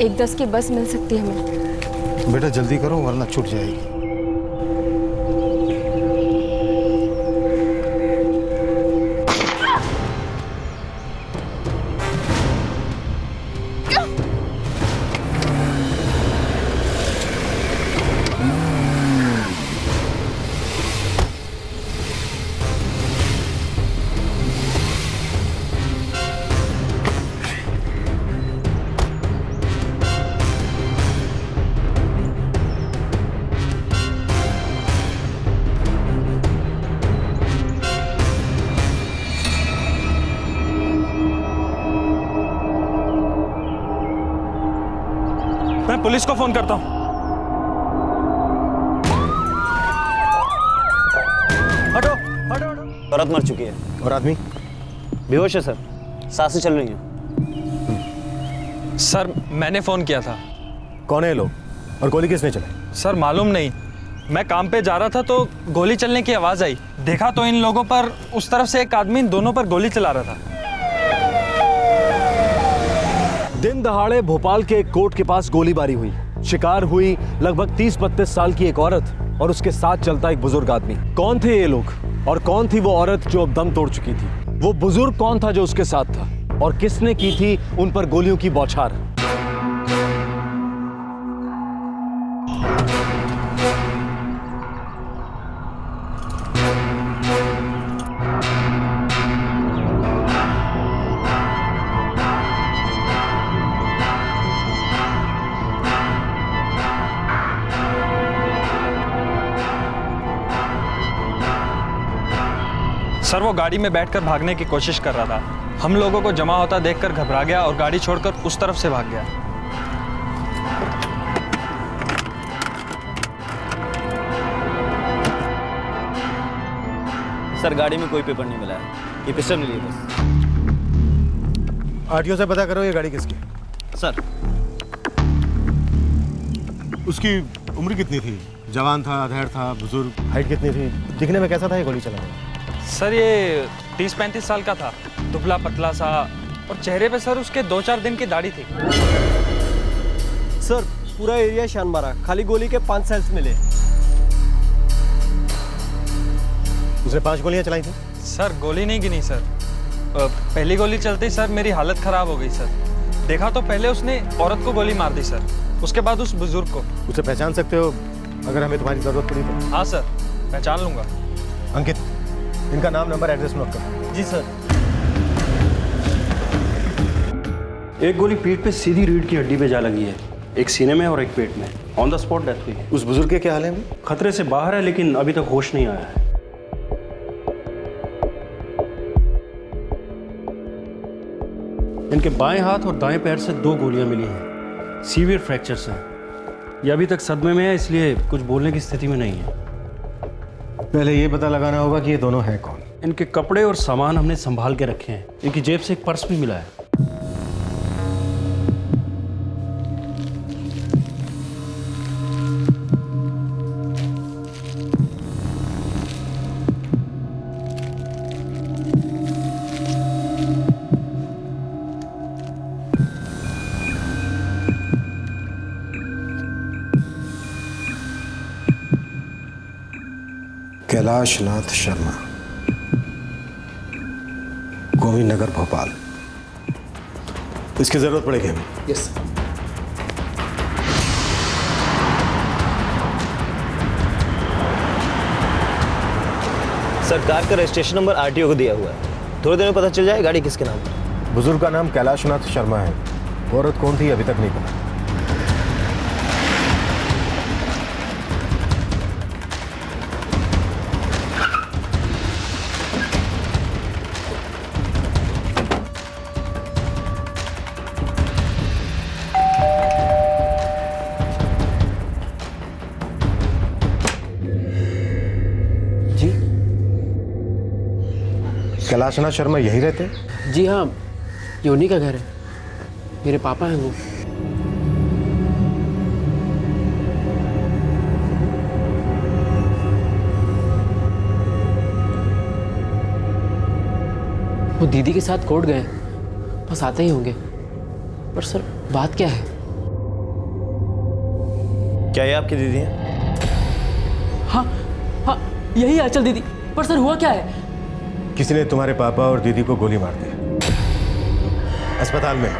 1:10 की बस मिल सकती है हमें? बेटा जल्दी करो वरना छूट जाएगी। मैं पुलिस को फोन करता हूं। हटो हटो हटो। औरत मर चुकी है। और आदमी बेहोश है सर, सांसें चल रही हैं। सर मैंने फोन किया था। कौन है ये लोग और गोली किसने चलाई? सर मालूम नहीं, मैं काम पे जा रहा था तो गोली चलने की आवाज आई। देखा तो इन लोगों पर उस तरफ से एक आदमी इन दोनों पर गोली चला रहा था। दिन दहाड़े भोपाल के एक कोर्ट के पास गोलीबारी हुई। शिकार हुई लगभग 30-32 साल की एक औरत और उसके साथ चलता एक बुजुर्ग आदमी। कौन थे ये लोग और कौन थी वो औरत जो अब दम तोड़ चुकी थी? वो बुजुर्ग कौन था जो उसके साथ था और किसने की थी उन पर गोलियों की बौछार? सर वो गाड़ी में बैठकर भागने की कोशिश कर रहा था। हम लोगों को जमा होता देखकर घबरा गया और गाड़ी छोड़कर उस तरफ से भाग गया। सर गाड़ी में कोई पेपर नहीं मिला है, ये पिस्टल मिली है बस। आरटीओ से पता करो ये गाड़ी किसकी है। सर उसकी उम्र कितनी थी? जवान था, अधेड़ था, बुजुर्ग? हाइट कितनी थी? दिखने में कैसा था ये गोली चलाने? सर ये 30-35 साल का था, दुबला पतला सा, और चेहरे पे सर उसके 2-4 दिन की दाढ़ी थी। सर पूरा एरिया शान मारा, खाली गोली के 5 सेल्स मिले। उसने 5 गोलियां चलाई थी? सर गोली नहीं गिनी सर। पहली गोली चलते ही सर मेरी हालत खराब हो गई सर। देखा तो पहले उसने औरत को गोली मार दी सर, उसके बाद उस बुजुर्ग को। उसे पहचान सकते हो अगर हमें तुम्हारी जरूरत पड़ी तो? हाँ सर पहचान लूंगा। अंकित इनका नाम, नंबर, एड्रेस नोट करो। जी सर। एक गोली पीठ पे सीधी रीढ़ की हड्डी पे जा लगी है, एक सीने में और एक पेट में। ऑन द स्पॉट डेथ हुई है। उस बुजुर्ग के क्या हाल है अभी? खतरे से बाहर है लेकिन अभी तक होश नहीं आया है। इनके बाएं हाथ और दाएं पैर से 2 गोलियां मिली हैं। सीवियर फ्रैक्चर्स हैं। ये अभी तक सदमे में है इसलिए कुछ बोलने की स्थिति में नहीं है। पहले ये पता लगाना होगा कि ये दोनों हैं कौन। इनके कपड़े और सामान हमने संभाल के रखे हैं। इनकी जेब से एक पर्स भी मिला है। कैलाश नाथ शर्मा, गोविंद नगर, भोपाल। इसकी जरूरत पड़ेगी हमें। यस सर कार का रजिस्ट्रेशन नंबर आरटीओ को दिया हुआ है, थोड़ी देर में पता चल जाए गाड़ी किसके नाम है। बुजुर्ग का नाम कैलाश नाथ शर्मा है, औरत कौन थी अभी तक नहीं पता। कैलाशनाथ शर्मा यहीं रहते हैं? जी हाँ, ये उन्हीं का घर है। मेरे पापा हैं वो। दीदी के साथ कोर्ट गए, बस आते ही होंगे। पर सर बात क्या है? क्या ये आपकी दीदी है? हाँ हाँ, यही आंचल दीदी। पर सर हुआ क्या है? किसी ने तुम्हारे पापा और दीदी को गोली मार दी। अस्पताल में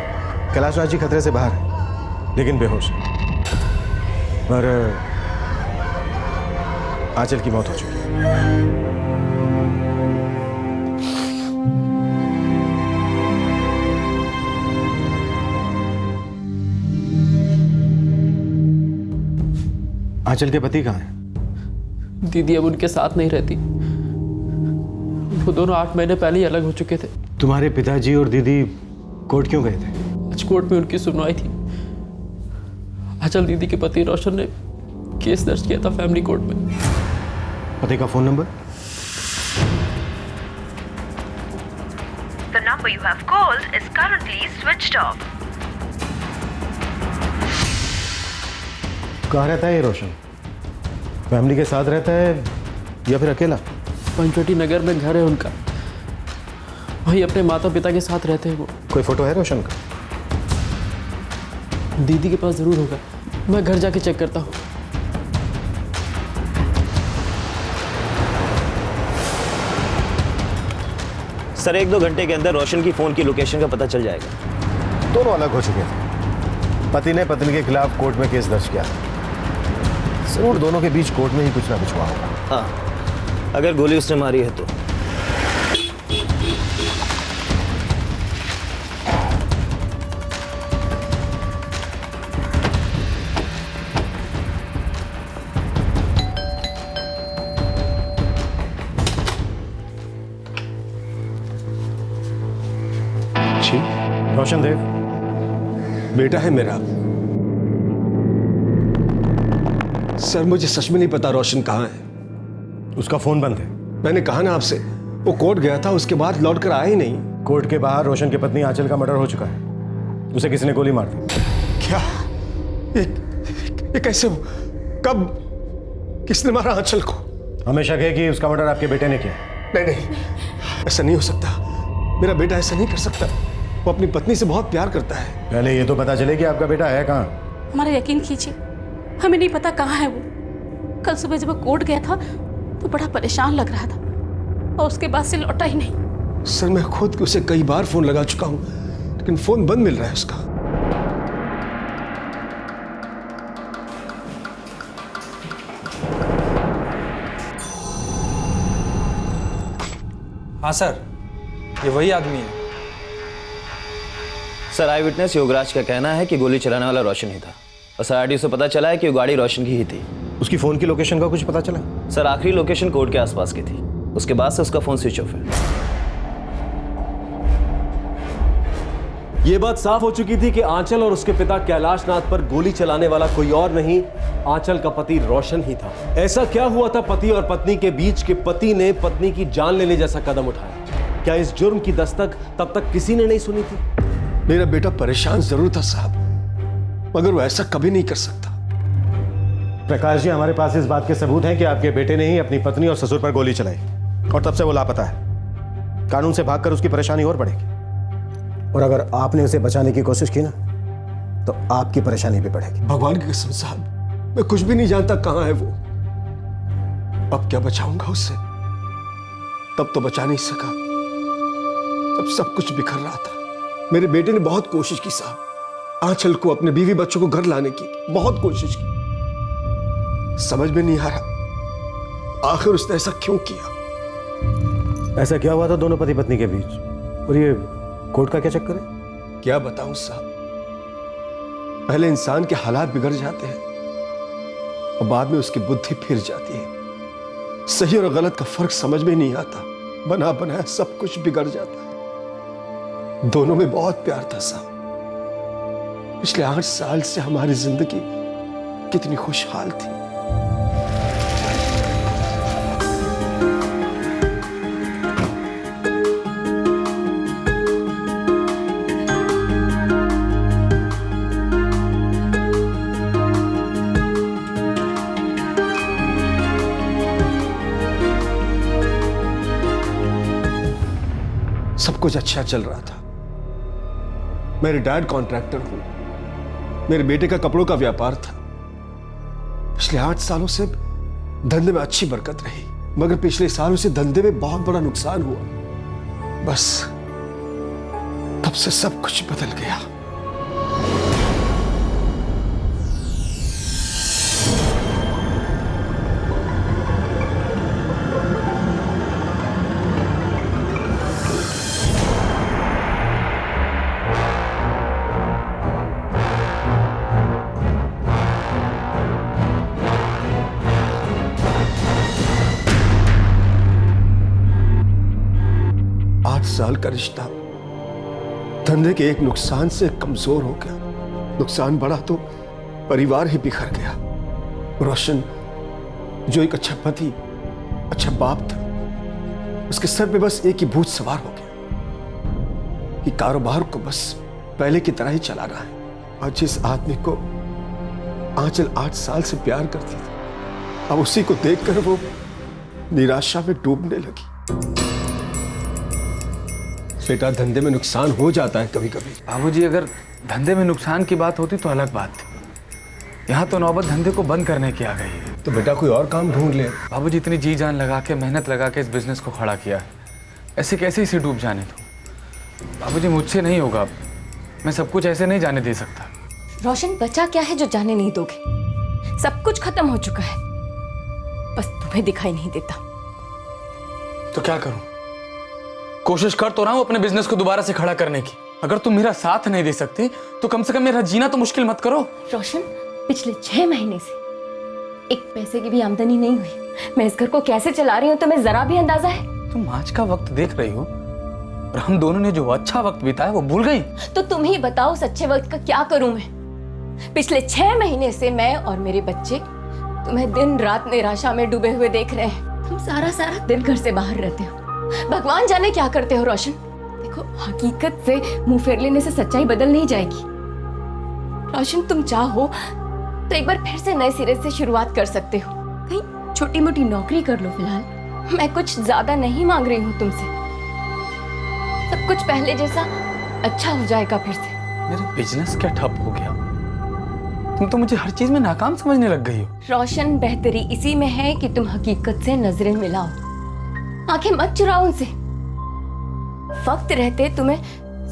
कैलाश राज जी खतरे से बाहर है, लेकिन बेहोश है। और आंचल की मौत हो चुकी है। आंचल के पति कहाँ हैं? दीदी अब उनके साथ नहीं रहती। वो दोनों 8 महीने पहले ही अलग हो चुके थे। तुम्हारे पिताजी और दीदी कोर्ट क्यों गए थे? आज कोर्ट में उनकी सुनवाई थी। आंचल दीदी के पति रोशन ने केस दर्ज किया था फैमिली कोर्ट में। पति का phone number? The number you have called is currently switched off. कहाँ रहता है ये रोशन? फैमिली के साथ रहता है या फिर अकेला? पंचवटी नगर में घर है उनका। वही अपने माता पिता के साथ रहते हैं वो। कोई फोटो है रोशन का? दीदी के पास जरूर होगा। मैं घर जाके चेक करता हूँ। सर 1-2 घंटे के अंदर रोशन की फोन की लोकेशन का पता चल जाएगा। दोनों अलग हो चुके थे। पति ने पत्नी के खिलाफ कोर्ट में केस दर्ज किया। जरूर दोनों के बीच कोर्ट में ही कुछ ना कुछ हुआ होगा। हाँ, अगर गोली उसने मारी है तो। जी, रोशन देव बेटा है मेरा। सर मुझे सच में नहीं पता रोशन कहाँ है। उसका फोन बंद है। मैंने कहा ना आपसे, वो कोर्ट गया था, उसके बाद लौट कर आया ही नहीं। कोर्ट के बाहर रोशन की पत्नी आंचल का मर्डर हो चुका है। उसे किसी ने गोली मार दी। क्या? ये कैसे? कब? किसने मारा आंचल को? हमें शक है कि उसका मर्डर आपके बेटे ने किया। नहीं, ऐसा नहीं हो सकता। मेरा बेटा ऐसा नहीं कर सकता। वो अपनी पत्नी से बहुत प्यार करता है। पहले ये तो पता चले कि आपका बेटा है कहाँ। हमारा यकीन कीजिए, हमें नहीं पता कहाँ है वो। कल सुबह जब वो कोर्ट गया था तो बड़ा परेशान लग रहा था और उसके बाद से लौटा ही नहीं। सर मैं खुद उसे कई बार फोन लगा चुका हूँ, लेकिन फोन बंद मिल रहा है उसका। हाँ सर, ये वही आदमी है। सर आई विटनेस योगराज का कहना है कि गोली चलाने वाला रोशन ही था और सर आरटीओ से पता चला है कि वो गाड़ी रोशन की ही थी। उसकी फोन की लोकेशन का कुछ पता चला? सर आखिरी लोकेशन कोर्ट के आसपास की थी, उसके बाद से उसका फोन स्विच ऑफ है। यह बात साफ हो चुकी थी कि आंचल और उसके पिता कैलाश नाथ पर गोली चलाने वाला कोई और नहीं, आंचल का पति रोशन ही था। ऐसा क्या हुआ था पति और पत्नी के बीच कि पति ने पत्नी की जान लेने जैसा कदम उठाया? क्या इस जुर्म की दस्तक तब तक किसी ने नहीं सुनी थी? मेरा बेटा परेशान जरूर था साहब, मगर वो ऐसा कभी नहीं कर सकता। प्रकाश जी, हमारे पास इस बात के सबूत हैं कि आपके बेटे ने ही अपनी पत्नी और ससुर पर गोली चलाई और तब से वो लापता है। कानून से भागकर उसकी परेशानी और बढ़ेगी और अगर आपने उसे बचाने की कोशिश की ना तो आपकी परेशानी भी बढ़ेगी। भगवान की कसम साहब, मैं कुछ भी नहीं जानता कहां है वो। अब क्या बचाऊंगा उससे? तब तो बचा नहीं सका जब सब कुछ बिखर रहा था। मेरे बेटे ने बहुत कोशिश की साहब, आंचल को, अपने बीवी बच्चों को घर लाने की बहुत कोशिश की। समझ में नहीं आ रहा आखिर उसने ऐसा क्यों किया। ऐसा क्या हुआ था दोनों पति पत्नी के बीच? और ये कोर्ट का क्या चक्कर है? क्या बताऊं साहब, पहले इंसान के हालात बिगड़ जाते हैं और बाद में उसकी बुद्धि फिर जाती है। सही और गलत का फर्क समझ में नहीं आता, बना बनाया सब कुछ बिगड़ जाता है। दोनों में बहुत प्यार था साहब। पिछले 8 साल से हमारी जिंदगी कितनी खुशहाल थी। सब कुछ अच्छा चल रहा था। मैं रिटायर्ड कॉन्ट्रैक्टर हूं, मेरे बेटे का कपड़ों का व्यापार था। पिछले 8 सालों से धंधे में अच्छी बरकत रही, मगर पिछले सालों से धंधे में बहुत बड़ा नुकसान हुआ। बस तब से सब कुछ बदल गया। साल का रिश्ता धंधे के एक नुकसान से कमजोर हो गया। नुकसान बढ़ा तो परिवार ही बिखर गया। रोशन जो एक अच्छा पति, अच्छा बाप था, उसके सर पे बस एक ही भूत सवार हो गया कि कारोबार को बस पहले की तरह ही चला रहा है। और जिस आदमी को आंचल 8 साल से प्यार करती थी, अब उसी को देखकर वो निराशा में डूबने लगी। बेटा, धंधे में नुकसान हो जाता है कभी कभी। बाबूजी, अगर धंधे में नुकसान की बात होती तो अलग बात थी। यहाँ तो नौबत धंधे को बंद करने की आ गई है। तो बेटा कोई और काम ढूंढ ले। बाबूजी, इतनी जी जान लगा के, मेहनत लगा के इस बिजनेस को खड़ा किया है, ऐसे कैसे इसे डूब जाने दो? बाबूजी, मुझसे नहीं होगा, मैं सब कुछ ऐसे नहीं जाने दे सकता। रोशन, बचा क्या है जो जाने नहीं दोगे? सब कुछ खत्म हो चुका है, बस तुम्हें दिखाई नहीं देता। तो क्या करूं? कोशिश कर तो रहा हूं अपने बिजनेस को दोबारा से खड़ा करने की। अगर तुम मेरा साथ नहीं दे सकती तो कम से कम मेरा जीना तो मुश्किल मत करो। रोशन, पिछले 6 महीने से एक पैसे की भी आमदनी नहीं हुई। मैं इस घर को कैसे चला रही हूँ तुम्हें जरा भी अंदाजा है? तुम आज का वक्त देख रही हो और हम दोनों ने जो अच्छा वक्त बिताया वो भूल गई। तो तुम ही बताओ, उस अच्छे वक्त का क्या करूं मैं? पिछले 6 महीने से मैं और मेरे बच्चे तुम्हें दिन रात निराशा में डूबे हुए देख रहे हैं। तुम सारा दिन घर से बाहर रहते हो, भगवान जाने क्या करते हो। रोशन देखो, हकीकत से मुंह फेर लेने से सच्चाई बदल नहीं जाएगी। रोशन, तुम चाहो तो एक बार फिर से नए सिरे से शुरुआत कर सकते हो। कहीं छोटी मोटी नौकरी कर लो फिलहाल। मैं कुछ ज्यादा नहीं मांग रही हूँ तुमसे, सब कुछ पहले जैसा अच्छा हो जाएगा फिर से। मेरा बिजनेस क्या ठप हो गया? तुम तो मुझे हर चीज में नाकाम समझने लग गई हो। रोशन, बेहतरी इसी में है कि तुम हकीकत से नजरें मिलाओ, आंखें मत चुराओ उनसे। वक्त रहते तुम्हें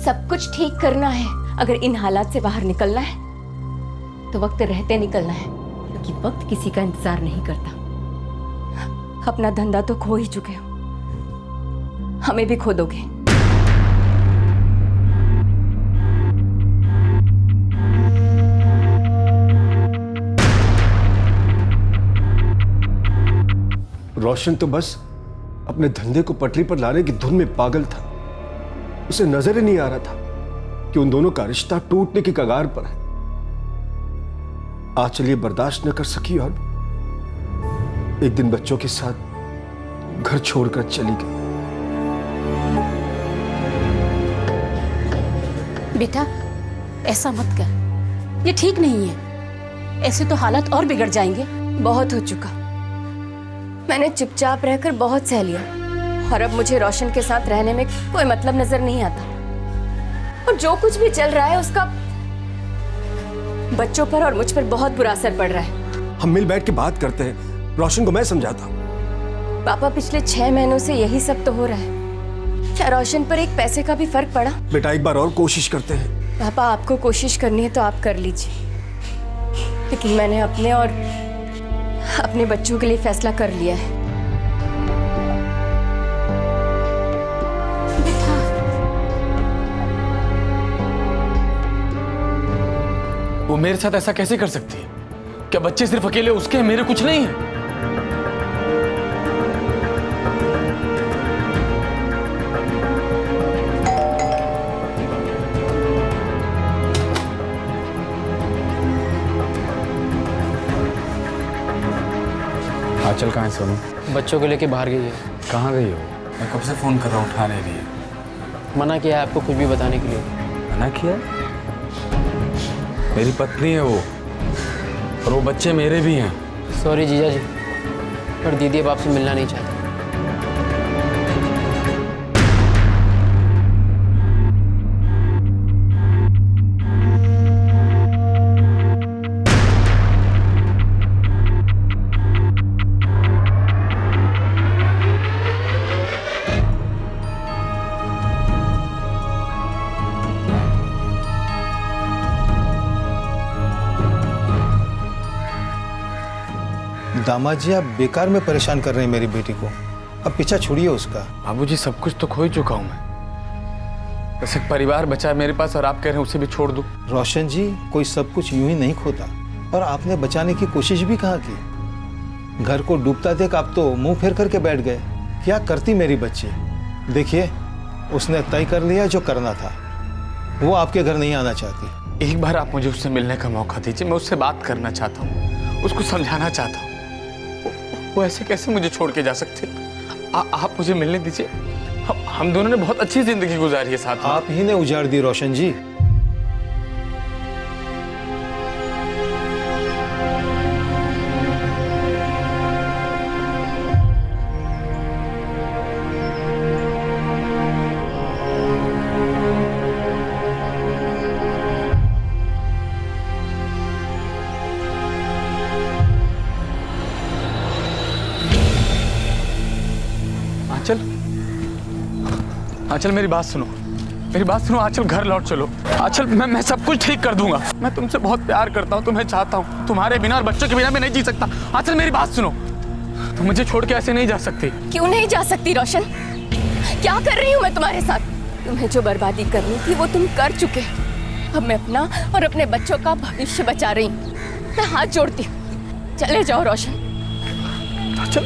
सब कुछ ठीक करना है। अगर इन हालात से बाहर निकलना है तो वक्त रहते निकलना है, क्योंकि वक्त किसी का इंतजार नहीं करता। अपना धंधा तो खो ही चुके हो, हमें भी खो दोगे। रोशन तो बस अपने धंधे को पटरी पर लाने की धुन में पागल था। उसे नजर ही नहीं आ रहा था कि उन दोनों का रिश्ता टूटने की कगार पर है। आज चलिए बर्दाश्त न कर सकी और एक दिन बच्चों के साथ घर छोड़कर चली गई। बेटा, ऐसा मत कर, ये ठीक नहीं है। ऐसे तो हालात और बिगड़ जाएंगे। बहुत हो चुका, मैंने चुपचाप रहकर बहुत सह लिया, और अब मुझे रोशन के साथ रहने में कोई मतलब नजर नहीं आता। और जो कुछ भी चल रहा है उसका बच्चों पर और मुझ पर बहुत बुरा असर पड़ रहा है। हम मिल बैठ के बात करते हैं, रोशन को मैं समझाता हूँ। पापा, पिछले 6 महीनों से यही सब तो हो रहा है। क्या रोशन पर एक पैसे का भी फर्क पड़ा? बेटा, एक बार और कोशिश करते हैं। पापा, आपको कोशिश करनी है तो आप कर लीजिए, लेकिन मैंने अपने और अपने बच्चों के लिए फैसला कर लिया है। वो मेरे साथ ऐसा कैसे कर सकती है? क्या बच्चे सिर्फ अकेले उसके हैं, मेरे कुछ नहीं है? आंचल कहाँ है सोनू? बच्चों को लेके बाहर गई है। कहाँ गई हो? मैं कब से फोन कर रहा हूँ, उठा नहीं रही है। मना किया है आपको कुछ भी बताने के लिए। मना किया? मेरी पत्नी है वो, और वो बच्चे मेरे भी हैं। सॉरी जीजा जी, पर दीदी अब आपसे मिलना नहीं चाहती। दामाद जी आप बेकार में परेशान कर रहे हैं मेरी बेटी को। अब पीछा छोड़िए उसका। बाबूजी सब कुछ तो खो ही चुका हूं मैं। बस एक परिवार बचा है मेरे पास और आप कह रहे हैं उसे भी छोड़ दूं। रोशन जी कोई सब कुछ यूं ही नहीं खोता, और आपने बचाने की कोशिश भी कहाँ की। घर को डूबता देख आप तो मुंह फेर करके बैठ गए। क्या करती मेरी बच्ची। देखिए उसने तय कर लिया जो करना था, वो आपके घर नहीं आना चाहती। एक बार आप मुझे उससे मिलने का मौका दीजिए, मैं उससे बात करना चाहता हूँ, उसको समझाना चाहता हूँ। वो ऐसे कैसे मुझे छोड़ के जा सकते। आप मुझे मिलने दीजिए। हम दोनों ने बहुत अच्छी जिंदगी गुजारी है साथ में। आप ही ने उजाड़ दी रोशन जी। आंचल मेरी बात सुनो, मेरी बात सुनो। आंचल घर लौट चलो। आंचल मैं सब कुछ ठीक कर दूंगा। मैं तुमसे बहुत प्यार करता हूँ, तुम्हें चाहता हूँ। तुम्हारे बिना और बच्चों के बिना मैं नहीं जी सकता। आंचल मेरी बात सुनो, तुम मुझे छोड़ के ऐसे नहीं जा सकती। क्यों नहीं जा सकती रोशन? क्या कर रही हूँ मैं तुम्हारे साथ? तुम्हें जो बर्बादी करनी थी वो तुम कर चुके। अब मैं अपना और अपने बच्चों का भविष्य बचा रही हूँ। मैं हाथ जोड़ती हूँ, चले जाओ रोशन। आंचल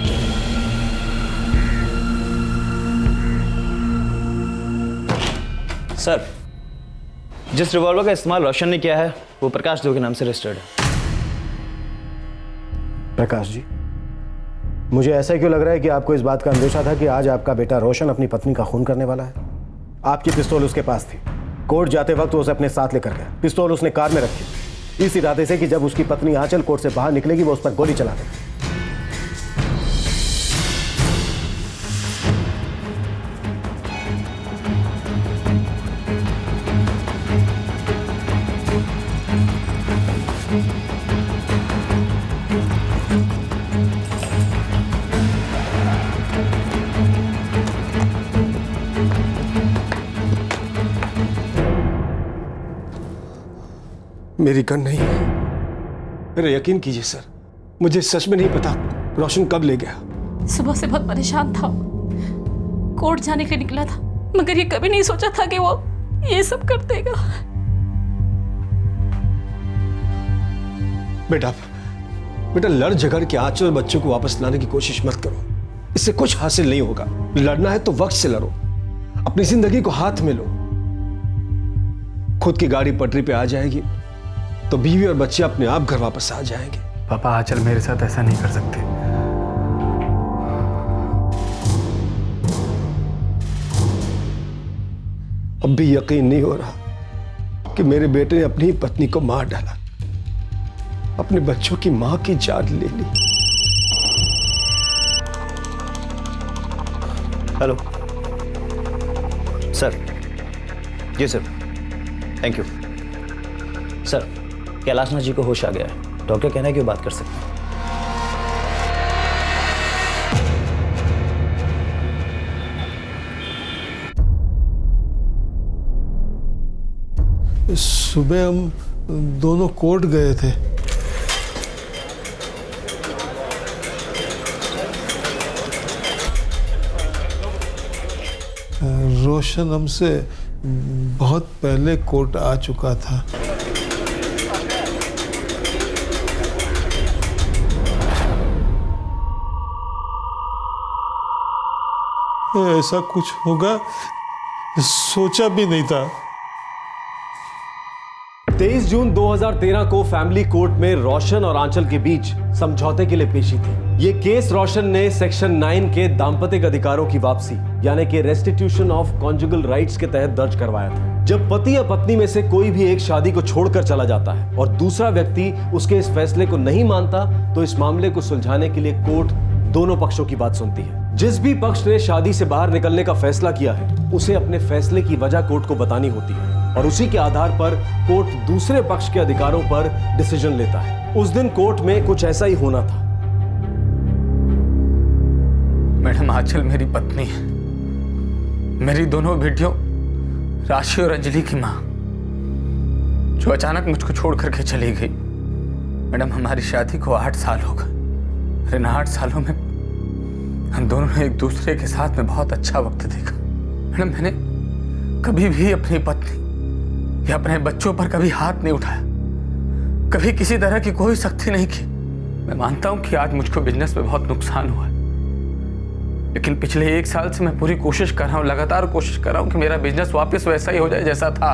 सर, जिस रिवॉल्वर का इस्तेमाल रोशन ने किया है वो प्रकाश देव के नाम से रजिस्टर्ड है। प्रकाश जी, मुझे ऐसा क्यों लग रहा है कि आपको इस बात का अंदेशा था कि आज आपका बेटा रोशन अपनी पत्नी का खून करने वाला है? आपकी पिस्तौल उसके पास थी। कोर्ट जाते वक्त वो उसे अपने साथ लेकर गया। पिस्तौल उसने कार में रखी इस इरादे से कि जब उसकी पत्नी आंचल कोर्ट से बाहर निकलेगी वो उस पर गोली चला देगी। मेरी गन नहीं है। मेरा यकीन कीजिए सर, मुझे सच में नहीं पता रोशन कब ले गया। सुबह से बहुत परेशान था, कोर्ट जाने के लिए निकला था, मगर ये कभी नहीं सोचा था कि वो ये सब कर देगा। बेटा लड़ झगड़ के आंचल और बच्चों को वापस लाने की कोशिश मत करो। इससे कुछ हासिल नहीं होगा। लड़ना है तो वक्त से लड़ो, अपनी जिंदगी को हाथ में लो। खुद की गाड़ी पटरी पे आ जाएगी तो बीवी और बच्चे अपने आप घर वापस आ जाएंगे। पापा आंचल मेरे साथ ऐसा नहीं कर सकते। अब भी यकीन नहीं हो रहा कि मेरे बेटे ने अपनी पत्नी को मार डाला, अपने बच्चों की मां की जान ले ली। Hello sir. जी sir, thank you sir. Kailashnath ji को होश आ गया है, डॉक्टर कहना है कि वो बात कर सकते हैं। सुबह हम दोनों कोर्ट गए थे। रोशन हमसे बहुत पहले कोर्ट आ चुका था। ऐसा कुछ होगा सोचा भी नहीं था। 23 जून 2013 को फैमिली कोर्ट में रोशन और आंचल के बीच समझौते के लिए पेशी थी। ये केस रोशन ने सेक्शन 9 के दाम्पत्य अधिकारों की वापसी यानी कि रेस्टिट्यूशन ऑफ कॉन्जुगल राइट्स के तहत दर्ज करवाया था। जब पति या पत्नी में से कोई भी एक शादी को छोड़कर चला जाता है और दूसरा व्यक्ति उसके इस फैसले को नहीं मानता तो इस मामले को सुलझाने के लिए कोर्ट दोनों पक्षों की बात सुनती है। जिस भी पक्ष ने शादी से बाहर निकलने का फैसला किया है उसे अपने फैसले की वजह कोर्ट को बतानी होती है और उसी के आधार पर कोर्ट दूसरे पक्ष के अधिकारों पर डिसीजन लेता है। उस दिन कोर्ट में कुछ ऐसा ही होना था। मैडम आंचल मेरी पत्नी है, मेरी दोनों बेटियों राशि और अंजलि की मां, जो अचानक मुझको छोड़ करके चली गई। मैडम हमारी शादी को 8 साल हो गए। इन 8 सालों में हम दोनों ने एक दूसरे के साथ में बहुत अच्छा वक्त देखा। मैडम, मैंने कभी भी अपनी पत्नी या अपने बच्चों पर कभी हाथ नहीं उठाया, कभी किसी तरह की कोई सख्ती नहीं की। मैं मानता हूं कि आज मुझको बिजनेस में बहुत नुकसान हुआ है, लेकिन पिछले 1 साल से मैं पूरी कोशिश कर रहा हूं, लगातार कोशिश कर रहा हूं कि मेरा बिजनेस वापस वैसा ही हो जाए जैसा था,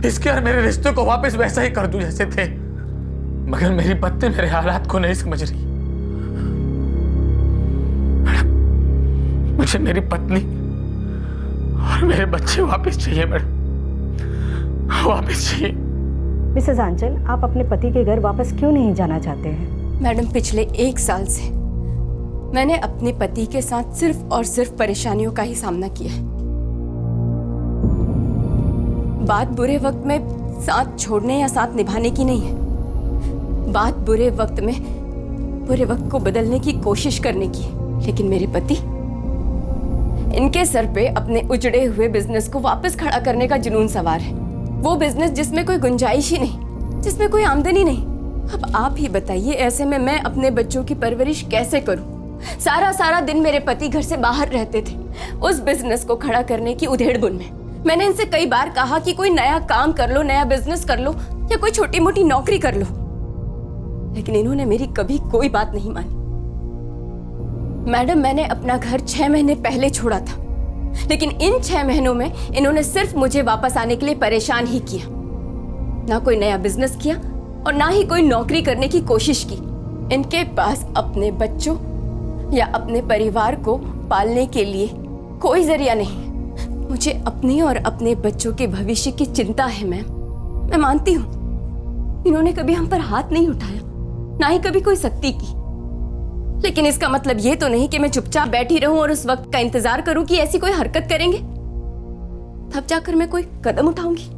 इसके और मेरे रिश्ते को वापस वैसा ही कर दूं जैसे थे। मगर मेरी पत्नी मेरे हालात को नहीं समझ रही। मुझे मेरी पत्नी और मेरे बच्चे वापस चाहिए मैडम, वापस चाहिए। मिसेस आंचल, आप अपने पति के घर वापस क्यों नहीं जाना चाहते हैं? मैडम, पिछले 1 साल से मैंने अपने पति के साथ सिर्फ और सिर्फ परेशानियों का ही सामना किया है। बात बुरे वक्त में साथ छोड़ने या साथ निभाने की नहीं है, बात बुरे वक्त में बुरे वक्त को बदलने की कोशिश करने की है। लेकिन मेरे पति, इनके सर पे अपने उजड़े हुए बिजनेस को वापस खड़ा करने का जुनून सवार है। वो बिजनेस जिसमें कोई गुंजाइश ही नहीं, जिसमें कोई आमदनी नहीं। अब आप ही बताइए, ऐसे में मैं अपने बच्चों की परवरिश कैसे करूं? सारा दिन मेरे पति घर से बाहर रहते थे उस बिजनेस को खड़ा करने की उधेड़-बुन में। मैंने इनसे कई बार कहा कि कोई नया काम कर लो, नया बिजनेस कर लो या कोई छोटी मोटी नौकरी कर लो, लेकिन इन्होंने मेरी कभी कोई बात नहीं मानी। मैडम, मैंने अपना घर 6 महीने पहले छोड़ा था, लेकिन इन 6 महीनों में इन्होंने सिर्फ मुझे वापस आने के लिए परेशान ही किया। ना कोई नया बिजनेस किया और ना ही कोई नौकरी करने की कोशिश की। इनके पास अपने बच्चों या अपने परिवार को पालने के लिए कोई जरिया नहीं। मुझे अपनी और अपने बच्चों के भविष्य की चिंता है मैम, मैं मानती हूँ। इन्होंने कभी हम पर हाथ नहीं उठाया, ना ही कभी कोई सख्ती की, लेकिन इसका मतलब ये तो नहीं कि मैं चुपचाप बैठी रहूं और उस वक्त का इंतजार करूं कि ऐसी कोई हरकत करेंगे तब जाकर मैं कोई कदम उठाऊंगी।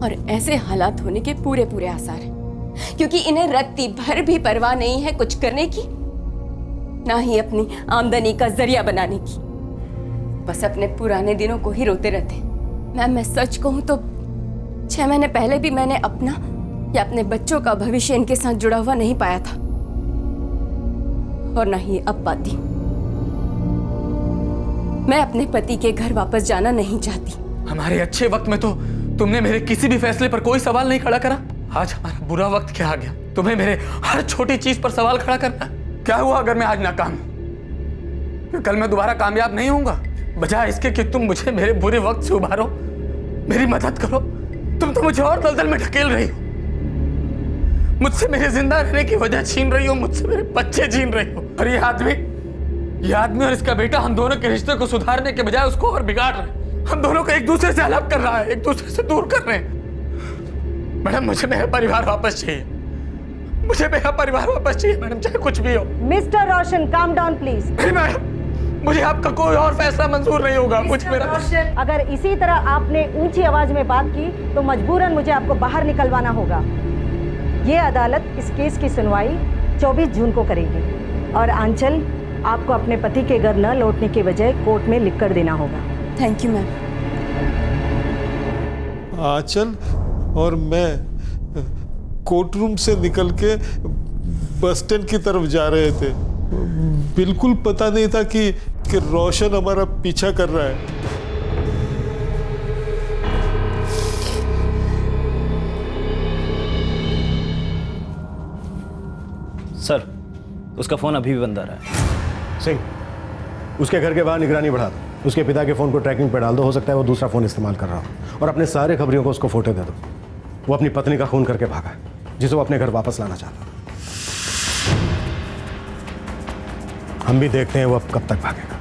और ऐसे हालात होने के पूरे आसार हैं, क्योंकि इन्हें रत्ती भर भी परवाह नहीं है कुछ करने की, ना ही अपनी आमदनी का जरिया बनाने की। बस अपने पुराने दिनों को ही रोते रहते हैं। मैम, मैं सच कहूं तो 6 महीने पहले भी मैंने अपना या अपने बच्चों का भविष्य इनके साथ जुड़ा हुआ नहीं पाया था, और ना ही अब पाती। मैं अपने पति के घर वापस जाना नहीं चाहती। हमारे अच्छे वक्त में तो तुमने मेरे किसी भी फैसले पर कोई सवाल नहीं खड़ा करा। आज हमारा बुरा वक्त क्या आ गया, तुम्हें मेरे हर छोटी चीज पर सवाल खड़ा करना। क्या हुआ अगर मैं आज नाकाम हूं? कल मैं दोबारा कामयाब नहीं होऊंगा? बजाय इसके कि तुम मुझे मेरे बुरे वक्त से उबारो, मेरी मदद करो, तुम तो मुझे और दलदल में ढकेल रही हो। मुझसे मेरे जिंदा रहने की वजह छीन रही हो, मुझसे मेरे बच्चे छीन रही हो। और ये आदमी और इसका बेटा हम दोनों के रिश्ते को सुधारने के बजाय उसको और बिगाड़ रहे हैं। हम दोनों को एक दूसरे से अलग कर रहा है, एक दूसरे से दूर कर रहे हैं। मैडम, मुझे मेरा परिवार वापस चाहिए, मुझे मेरा परिवार वापस चाहिए मैडम, चाहे कुछ भी हो। Mister Roshan, calm down please. नहीं मैडम, मुझे आपका कोई और फैसला मंजूर नहीं होगा। मुझे मेरा अगर इसी तरह आपने ऊंची आवाज में बात की तो मजबूरन मुझे आपको बाहर निकलवाना होगा। ये अदालत इस केस की सुनवाई 24 जून को करेगी, और आंचल, आपको अपने पति के घर न लौटने की बजाय कोर्ट में लिख कर देना होगा। Thank you ma'am. आंचल और मैं कोर्ट रूम से निकल के बस स्टैंड की तरफ जा रहे थे। बिल्कुल पता नहीं था कि रोशन हमारा पीछा कर रहा है। सर, उसका फोन अभी भी बंद आ रहा है। सिंह, उसके घर के बाहर निगरानी बढ़ा दो। उसके पिता के फोन को ट्रैकिंग पे डाल दो, हो सकता है वो दूसरा फोन इस्तेमाल कर रहा हो। और अपने सारे खबरियों को उसको फोटो दे दो। वो अपनी पत्नी का खून करके भागा है, जिसे वो अपने घर वापस लाना चाहता है। हम भी देखते हैं वो अब कब तक भागेगा।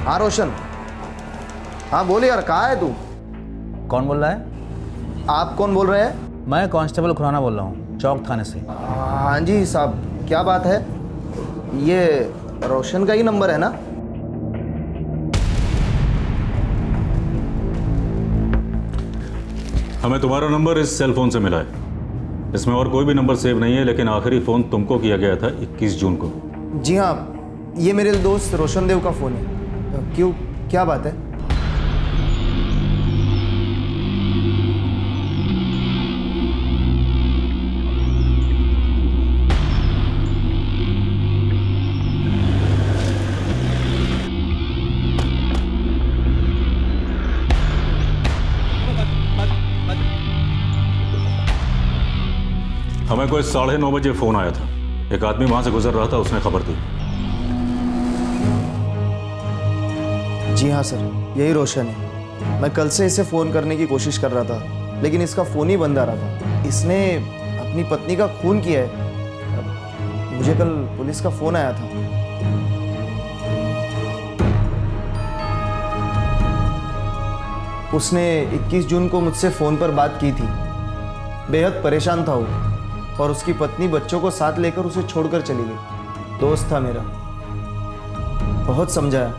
हाँ रोशन, हाँ बोल यार, कहाँ है तू? कौन बोल रहा है? आप कौन बोल रहे हैं? मैं कांस्टेबल खुराना बोल रहा हूँ, चौक थाने से। हाँ जी साहब, क्या बात है? ये रोशन का ही नंबर है ना? हमें तुम्हारा नंबर इस सेल फोन से मिला है। इसमें और कोई भी नंबर सेव नहीं है, लेकिन आखिरी फ़ोन तुमको किया गया था 21 जून को। जी हाँ, ये मेरे दोस्त रोशन देव का फ़ोन है। क्यों, क्या बात है? हमें कोई 9:30 बजे फ़ोन आया था। एक आदमी वहां से गुजर रहा था, उसने खबर दी। जी हाँ सर, यही रोशन है। मैं कल से इसे फ़ोन करने की कोशिश कर रहा था, लेकिन इसका फ़ोन ही बंद आ रहा था। इसने अपनी पत्नी का खून किया है। मुझे कल पुलिस का फ़ोन आया था। उसने 21 जून को मुझसे फ़ोन पर बात की थी। बेहद परेशान था वो, और उसकी पत्नी बच्चों को साथ लेकर उसे छोड़कर चली गई। दोस्त था मेरा, बहुत समझाया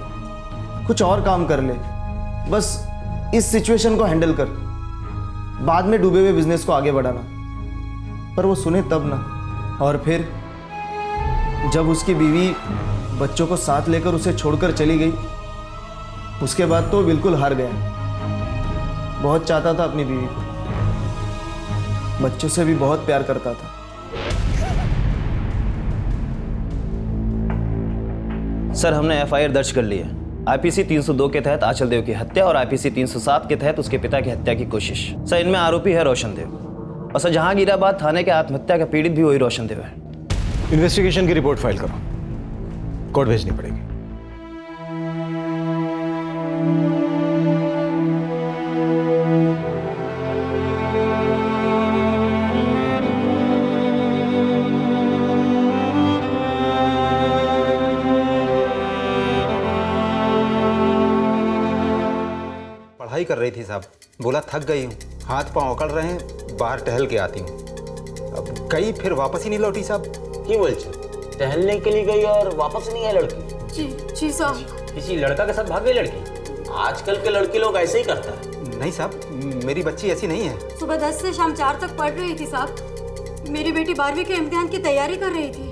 कुछ और काम कर ले, बस इस सिचुएशन को हैंडल कर, बाद में डूबे हुए बिजनेस को आगे बढ़ाना। पर वो सुने तब ना। और फिर जब उसकी बीवी बच्चों को साथ लेकर उसे छोड़कर चली गई, उसके बाद तो बिल्कुल हार गया। बहुत चाहता था अपनी बीवी को, बच्चों से भी बहुत प्यार करता था। सर, हमने एफआईआर दर्ज कर ली है। आईपीसी 302 के तहत आंचल देव की हत्या और आईपीसी 307 के तहत उसके पिता की हत्या की कोशिश। सर, इनमें आरोपी है रोशन देव, और सर जहांगीराबाद थाने के आत्महत्या का पीड़ित भी वही रोशन देव है। इन्वेस्टिगेशन की रिपोर्ट फाइल करो, कोर्ट भेजनी पड़ेगी। पढ़ाई कर रही थी साहब, बोला थक गई हूँ, हाथ पांव अकड़ रहे हैं, बाहर टहल के आती हूँ। अब गई फिर वापस ही नहीं लौटी साहब। की बोल टहलने के लिए गई और वापस नहीं आई लड़की? जी साहब। किसी लड़का के साथ भाग गई लड़की? आजकल के लड़के लोग ऐसे ही करता है। नहीं साहब, मेरी बच्ची ऐसी नहीं है। सुबह 10 से शाम 4 तक पढ़ रही थी साहब। मेरी बेटी 12वीं के इम्तिहान की तैयारी कर रही थी।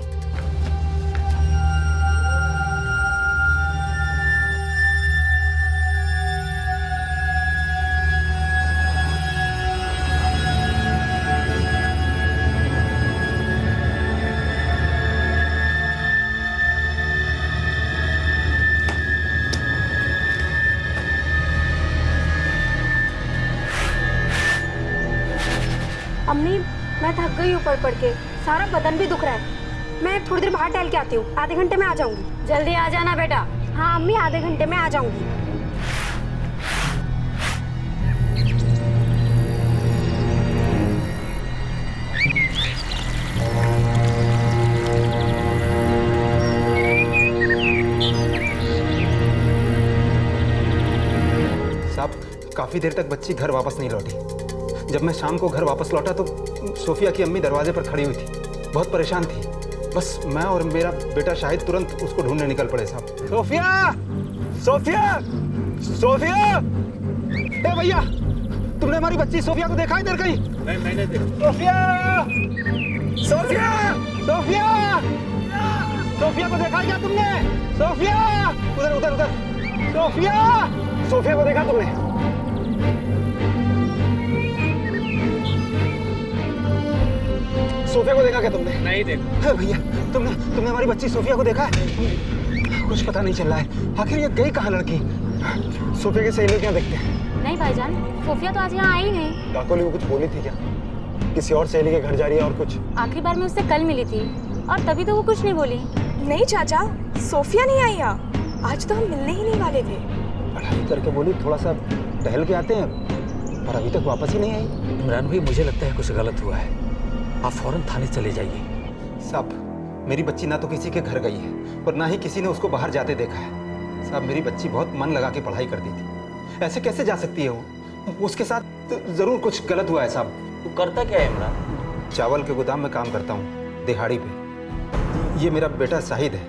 अम्मी, मैं थक गई हूँ पढ़ के, सारा बदन भी दुख रहा है। मैं थोड़ी देर बाहर टहल के आती हूँ, आधे घंटे में आ जाऊंगी। जल्दी आ जाना बेटा। हाँ अम्मी, आधे घंटे में आ जाऊंगी। साहब, काफी देर तक बच्ची घर वापस नहीं लौटी। जब मैं शाम को घर वापस लौटा तो सोफिया की अम्मी दरवाजे पर खड़ी हुई थी, बहुत परेशान थी। बस मैं और मेरा बेटा शाहिद तुरंत उसको ढूंढने निकल पड़े साहब। Sophia, Sophia, Sophia! ए भैया, तुमने हमारी बच्ची सोफिया को देखा इधर कहीं? नहीं, मैंने देखा। सोफिया, सोफिया, सोफिया, सोफिया को देखा क्या तुमने? सोफिया, उधर उधर उधर। सोफिया, सोफिया को देखा तुमने? सोफिया को देखा क्या तुमने? नहीं देखा। भैया, तुमने हमारी बच्ची सोफिया को देखा है? कुछ पता नहीं चल रहा है, आखिर ये गई कहाँ लड़की? सोफिया की सहेली क्या देखते हैं? नहीं भाईजान, सोफिया तो आज यहाँ आई नहीं। काकोली वो कुछ बोली थी क्या? किसी और सहेली के घर जा रही है और कुछ? आखिरी बार मैं उससे कल मिली थी और तभी तो वो कुछ नहीं बोली। नहीं चाचा, सोफिया नहीं आई यहाँ। आज तो हम मिलने ही नहीं वाले थे। पढ़ाई करके बोली थोड़ा सा टहल के आते हैं, पर अभी तक वापस ही नहीं आई। इमरान भाई, मुझे लगता है कुछ गलत हुआ है, आप फौरन थाने चले जाइए। साहब, मेरी बच्ची ना तो किसी के घर गई है और ना ही किसी ने उसको बाहर जाते देखा है। साहब, मेरी बच्ची बहुत मन लगा के पढ़ाई करती थी, ऐसे कैसे जा सकती है वो? उसके साथ तो जरूर कुछ गलत हुआ है साहब। तू करता क्या है इमरान? चावल के गोदाम में काम करता हूँ, दिहाड़ी पे। ये मेरा बेटा शाहिद है,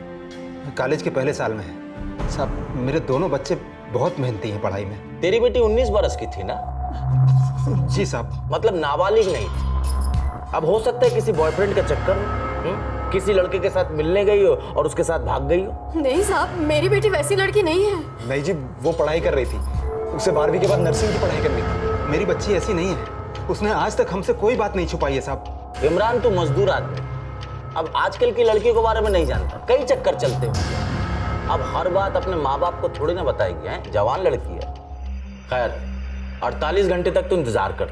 कॉलेज के पहले साल में है। साहब, मेरे दोनों बच्चे बहुत मेहनती हैं पढ़ाई में। तेरी बेटी 19 बरस की थी ना? जी साहब। मतलब नाबालिग नहीं थी। अब हो सकता है किसी बॉयफ्रेंड का चक्कर में किसी लड़के के साथ मिलने गई हो और उसके साथ भाग गई हो। नहीं साहब, मेरी बेटी वैसी लड़की नहीं है। नहीं जी, वो पढ़ाई कर रही थी, उसे 12वीं के बाद नर्सिंग की पढ़ाई करनी थी। मेरी बच्ची ऐसी नहीं है, उसने आज तक हमसे कोई बात नहीं छुपाई है साहब। इमरान तू मजदूर आदमी, अब आजकल की लड़कियों के बारे में नहीं जानता, कई चक्कर चलते हो। अब हर बात अपने माँ बाप को थोड़ी ना बताएगी, है जवान लड़की है। खैर 48 घंटे तक तो इंतजार कर,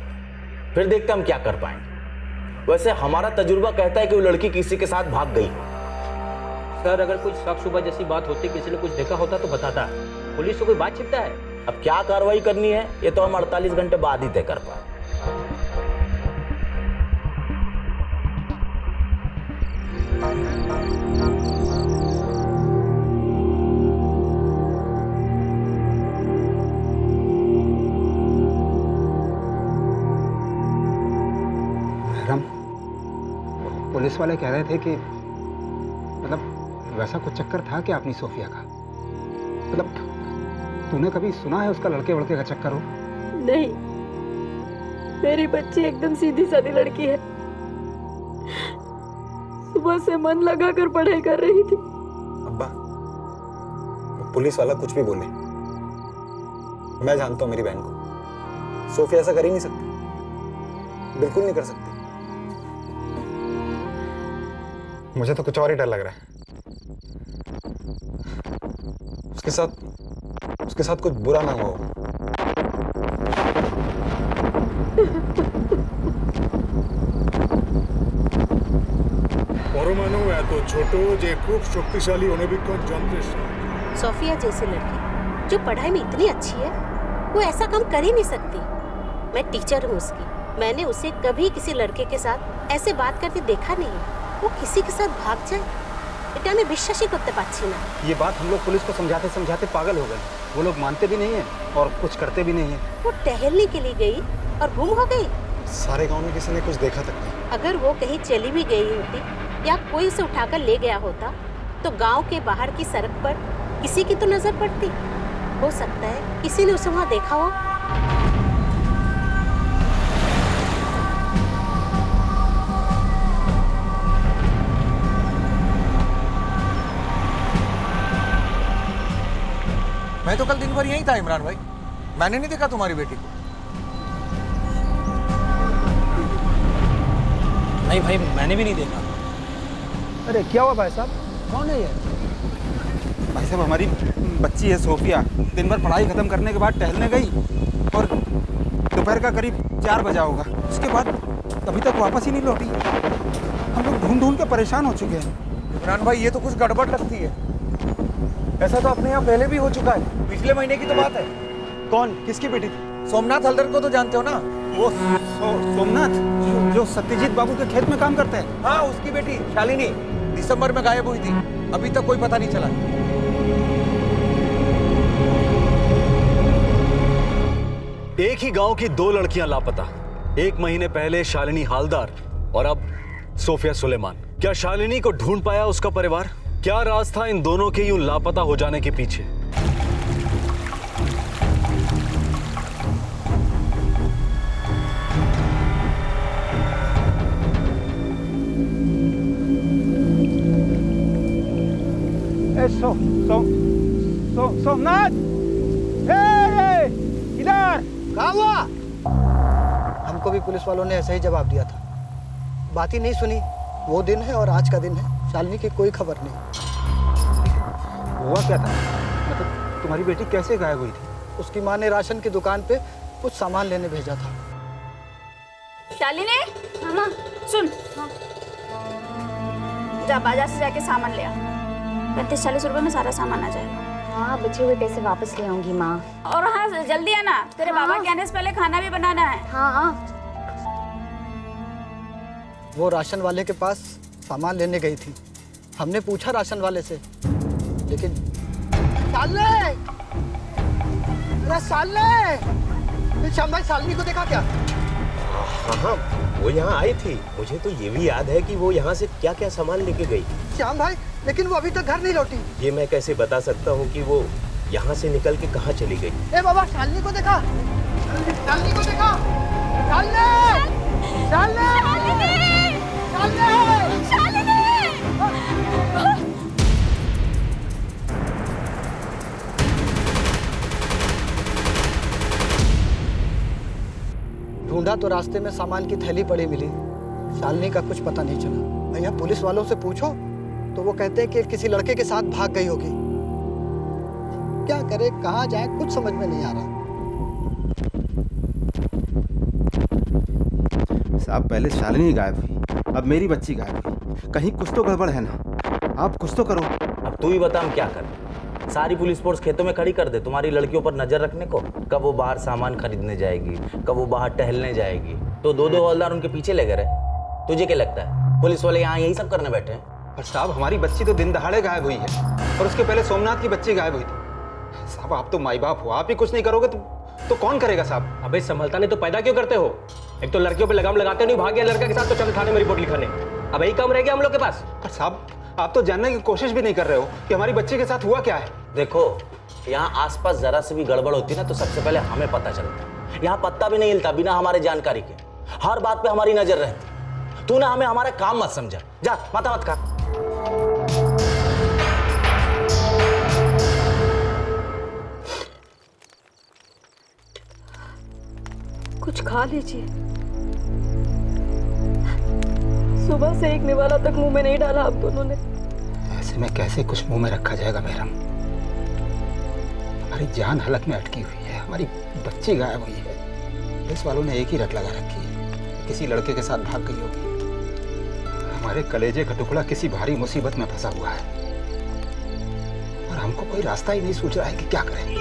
फिर देखते हम क्या कर पाएंगे। वैसे हमारा तजुर्बा कहता है कि वो लड़की किसी के साथ भाग गई। सर अगर कोई शक सुबह जैसी बात होती, किसी ने कुछ देखा होता तो बताता, पुलिस से कोई बात छिपता है। अब क्या कार्रवाई करनी है ये तो हम 48 घंटे बाद ही तय कर पाए। पुलिस वाले कह रहे थे कि मतलब वैसा कुछ चक्कर था क्या अपनी सोफिया का? मतलब तूने कभी सुना है उसका लड़के वड़के का चक्कर हो? नहीं, मेरी बच्ची एकदम सीधी सादी लड़की है। सुबह से मन लगा कर पढ़ाई कर रही थी। अब्बा, पुलिस वाला कुछ भी बोले, मैं जानता हूँ मेरी बहन को। सोफिया ऐसा कर ही नहीं सकती, बिल्कुल नहीं कर सकती। मुझे तो कुछ और ही डर लग रहा है। उसके साथ कुछ बुरा ना हो। परमाणु এত ছোট যে খুব শক্তিশালী অণুবীক্ষণ যন্ত্রের सोफिया जैसी लड़की जो पढ़ाई में इतनी अच्छी है, वो ऐसा काम कर ही नहीं सकती। मैं टीचर हूँ उसकी, मैंने उसे कभी किसी लड़के के साथ ऐसे बात करते देखा नहीं है। वो किसी के साथ भाग जाए, এটা আমি বিশ্বাসই করতে পারছি না। ये बात हम लोग पुलिस को समझाते समझाते पागल हो गए। वो लोग मानते भी नहीं है और कुछ करते भी नहीं है। वो टहलने के लिए गई और गुम हो गई। सारे गांव में किसी ने कुछ देखा तक नहीं। अगर वो कहीं चली भी गई होती या कोई उसे उठाकर ले गया होता तो गांव के बाहर की सड़क पर किसी की तो नजर पड़ती। हो सकता है किसी ने उसे वहां देखा हो। मैं तो कल दिन भर यहीं था इमरान भाई, मैंने नहीं देखा तुम्हारी बेटी को। नहीं भाई, मैंने भी नहीं देखा। अरे क्या हुआ भाई साहब, कौन है ये? भाई साहब, हमारी बच्ची है सोफिया, दिन भर पढ़ाई खत्म करने के बाद टहलने गई और दोपहर का करीब 4 बजा होगा। उसके बाद अभी तक वापस ही नहीं लौटी। हम लोग ढूंढ ढूंढ के परेशान हो चुके हैं। इमरान भाई, ये तो कुछ गड़बड़ लगती है। ऐसा तो अपने यहाँ पहले भी हो चुका है, पिछले महीने की तो बात है। कौन, किसकी बेटी थी? सोमनाथ हल्दर को तो जानते हो ना? वो सोमनाथ जो सत्यजीत बाबू के खेत में काम करते हैं? हाँ, उसकी बेटी शालिनी दिसंबर में गायब हुई थी, अभी तक कोई पता नहीं चला। एक ही गांव की 2 लड़कियां लापता। 1 महीने पहले शालिनी हालदार और अब सोफिया सुलेमान। क्या शालिनी को ढूंढ पाया उसका परिवार? क्या राज था इन दोनों के यूं लापता हो जाने के पीछे? सोमनाथ, इधर कहाँ हुआ? हमको भी पुलिस वालों ने ऐसा ही जवाब दिया था, बात ही नहीं सुनी। वो दिन है और आज का दिन है, शालिनी की कोई खबर नहीं। हुआ क्या था? मतलब तुम्हारी बेटी कैसे गायब हुई थी? उसकी माँ ने राशन की दुकान पे कुछ सामान लेने भेजा था। शालिनी, मामा सुन, जा बाजार से जाके सामान ले आ। 35-40 रुपए में सारा सामान आ जाएगा। हाँ, बचे हुए पैसे वापस ले आऊंगी माँ। और हाँ, जल्दी आना, तेरे बाबा के आने से पहले खाना भी बनाना है। हाँ। वो राशन वाले के पास सामान लेने गई थी। हमने पूछा राशन वाले से, लेकिन श्याम भाई, शालिनी को देखा क्या? हाँ, वो यहाँ आई थी। मुझे तो ये भी याद है कि वो यहाँ से क्या क्या सामान लेके गई। श्याम भाई, लेकिन वो अभी तक घर नहीं लौटी। ये मैं कैसे बता सकता हूँ कि वो यहाँ से निकल के कहाँ चली गई। ए बाबा, शालिनी को देखा, शालिनी को देखा। ढूंढा तो रास्ते में सामान की थैली पड़ी मिली, शालिनी का कुछ पता नहीं चला। भैया पुलिस वालों से पूछो तो वो कहते हैं कि किसी लड़के के साथ भाग गई होगी। क्या करे, कहाँ जाए, कुछ समझ में नहीं आ रहा। साहब पहले शालिनी गायब हुई, अब मेरी बच्ची गायब हुई, कहीं कुछ तो गड़बड़ है ना। आप कुछ तो करो। अब तू ही बता हम क्या करें। सारी पुलिस फोर्स खेतों में खड़ी कर दे तुम्हारी लड़कियों पर नजर रखने को। कब वो बाहर सामान खरीदने जाएगी, कब वो बाहर टहलने जाएगी, तो दो हवलदार उनके पीछे लगे रहे। तुझे क्या लगता है पुलिस वाले यहाँ यही सब करने बैठे हैं? पर साहब हमारी बच्ची तो दिन दहाड़े गायब हुई है, और उसके पहले सोमनाथ की बच्ची गायब हुई थी। साहब आप तो माई बाप हो, आप ही कुछ नहीं करोगे तो कौन करेगा साहब? अबे संभलता नहीं तो पैदा क्यों करते हो? एक तो लड़कियों पे लगाम लगाते नहीं, भाग गया लड़का के साथ तो चल थाने में रिपोर्ट लिखाने। अब यही काम रह गया हम लोग के पास। पर साहब आप तो जानने की कोशिश भी नहीं कर रहे हो कि हमारी बच्ची के साथ हुआ क्या है। देखो यहाँ आसपास जरा से भी गड़बड़ होती ना तो सबसे पहले हमें पता चलता। यहाँ पत्ता भी नहीं हिलता बिना हमारे जानकारी के। हर बात पे हमारी नजर रहती। तू ना हमें हमारा काम मत समझा, जा माथा मत खा। कुछ खा लीजिए। सुबह से एक निवाला तक मुंह में नहीं डाला आप दोनों ने। ऐसे में कैसे कुछ मुंह में रखा जाएगा मेहरम? हमारी जान हलक में अटकी हुई है, हमारी बच्ची गायब हुई है। पुलिस वालों ने एक ही रट लगा रखी है, किसी लड़के के साथ भाग गई होगी। हमारे कलेजे का टुकड़ा किसी भारी मुसीबत में फंसा हुआ है और हमको कोई रास्ता ही नहीं सूझ रहा है कि क्या करें।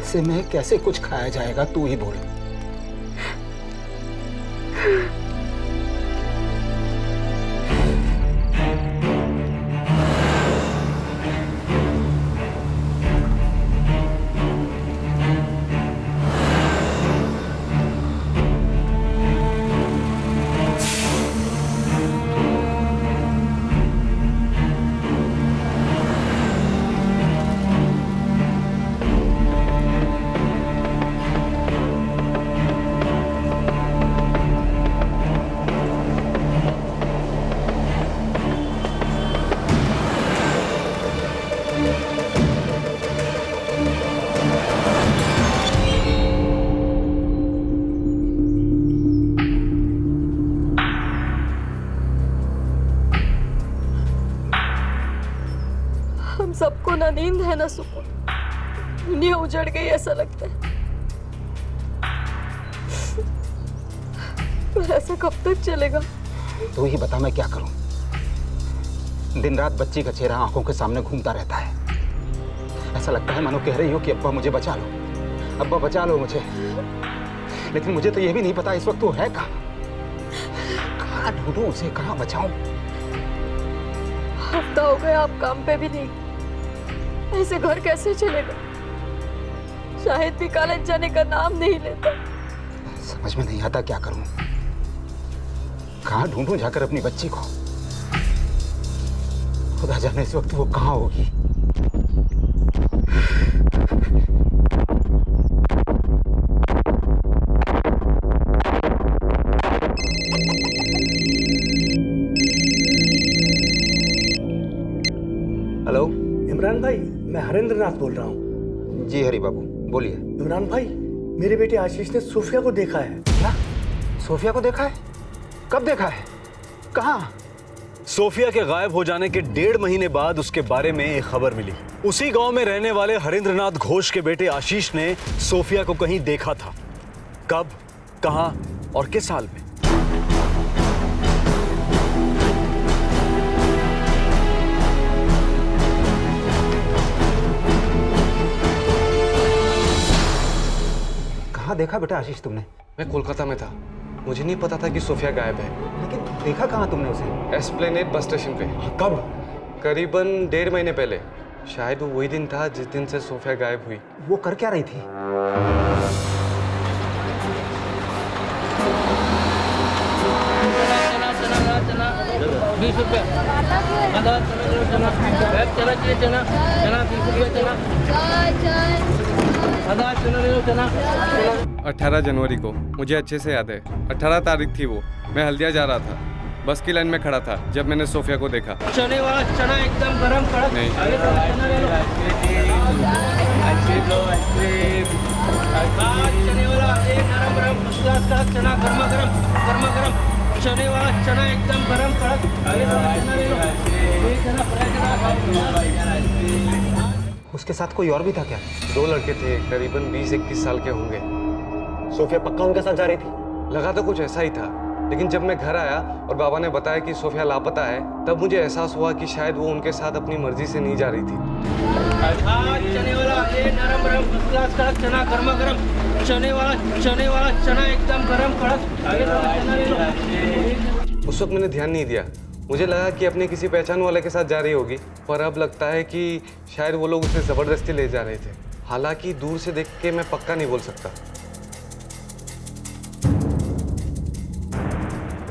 ऐसे में कैसे कुछ खाया जाएगा, तू ही बोल। सबको ना नींद है ना सुकून, दुनिया उजड़ गई ऐसा लगता है। पर ऐसा कब तक चलेगा? तू ही बता मैं क्या करूं। दिन रात बच्ची का चेहरा आंखों के सामने घूमता रहता है। ऐसा लगता है मानो कह रही हो कि अब्बा मुझे बचा लो, अब्बा बचा लो मुझे। लेकिन मुझे तो यह भी नहीं पता इस वक्त वो है कहाँ ढूंढूं उसे, कहाँ बचाऊं। हफ्ता हो गया आप काम पे भी नहीं, ऐसे घर कैसे चलेगा? शाहिद भी कॉलेज जाने का नाम नहीं लेता। समझ में नहीं आता क्या करूं, कहाँ ढूंढूं जाकर अपनी बच्ची को। खुदा जाने इस वक्त वो कहाँ होगी। हेलो इमरान भाई, मैं हरेंद्र नाथ बोल रहा हूँ। जी हरी बाबू बोलिए। इमरान भाई, मेरे बेटे आशीष ने सोफिया को देखा है। क्या? सोफिया को देखा है? कब देखा है? कहाँ? सोफिया के गायब हो जाने के 1.5 महीने बाद उसके बारे में एक खबर मिली। उसी गांव में रहने वाले हरेंद्र नाथ घोष के बेटे आशीष ने सोफिया को कहीं देखा था। कब, कहां और किस हाल में? कहाँ देखा बेटा आशीष तुमने? मैं कोलकाता में था, मुझे नहीं पता था कि सोफिया गायब है। लेकिन देखा कहाँ तुमने उसे? एस्प्लेनेड बस स्टेशन पे। कब? करीबन 1.5 महीने पहले। शायद वो वही दिन था जिस दिन से सोफिया गायब हुई। वो कर क्या रही थी? 18 जनवरी को, मुझे अच्छे से याद है। 18 तारीख थी वो, मैं हल्दिया जा रहा था, बस की लाइन में खड़ा था जब मैंने सोफिया को देखा। चने वाला चना एकदम गरम कड़क। नहीं। चने वाला एक नरम गरम फर्स्ट क्लास का चना गर्मा गरम चने वाला चना एकदम गरम कड़क। उसके साथ कोई और भी था क्या? 2 लड़के थे, करीबन 20-21 साल के होंगे। सोफिया पक्का उनके साथ जा रही थी? लगा तो कुछ ऐसा ही था, लेकिन जब मैं घर आया और बाबा ने बताया कि सोफिया लापता है, तब मुझे एहसास हुआ कि शायद वो उनके साथ अपनी मर्जी से नहीं जा रही थी। चने वाला एक नरम गरम फर्स्ट क्लास का चना गर्मा गरम चने वाला चना एकदम गरम कड़क। उस वक्त मैंने ध्यान नहीं दिया, मुझे लगा कि अपने किसी पहचान वाले के साथ जा रही होगी, पर अब लगता है कि शायद वो लोग उसे जबरदस्ती ले जा रहे थे। हालांकि दूर से देख के मैं पक्का नहीं बोल सकता।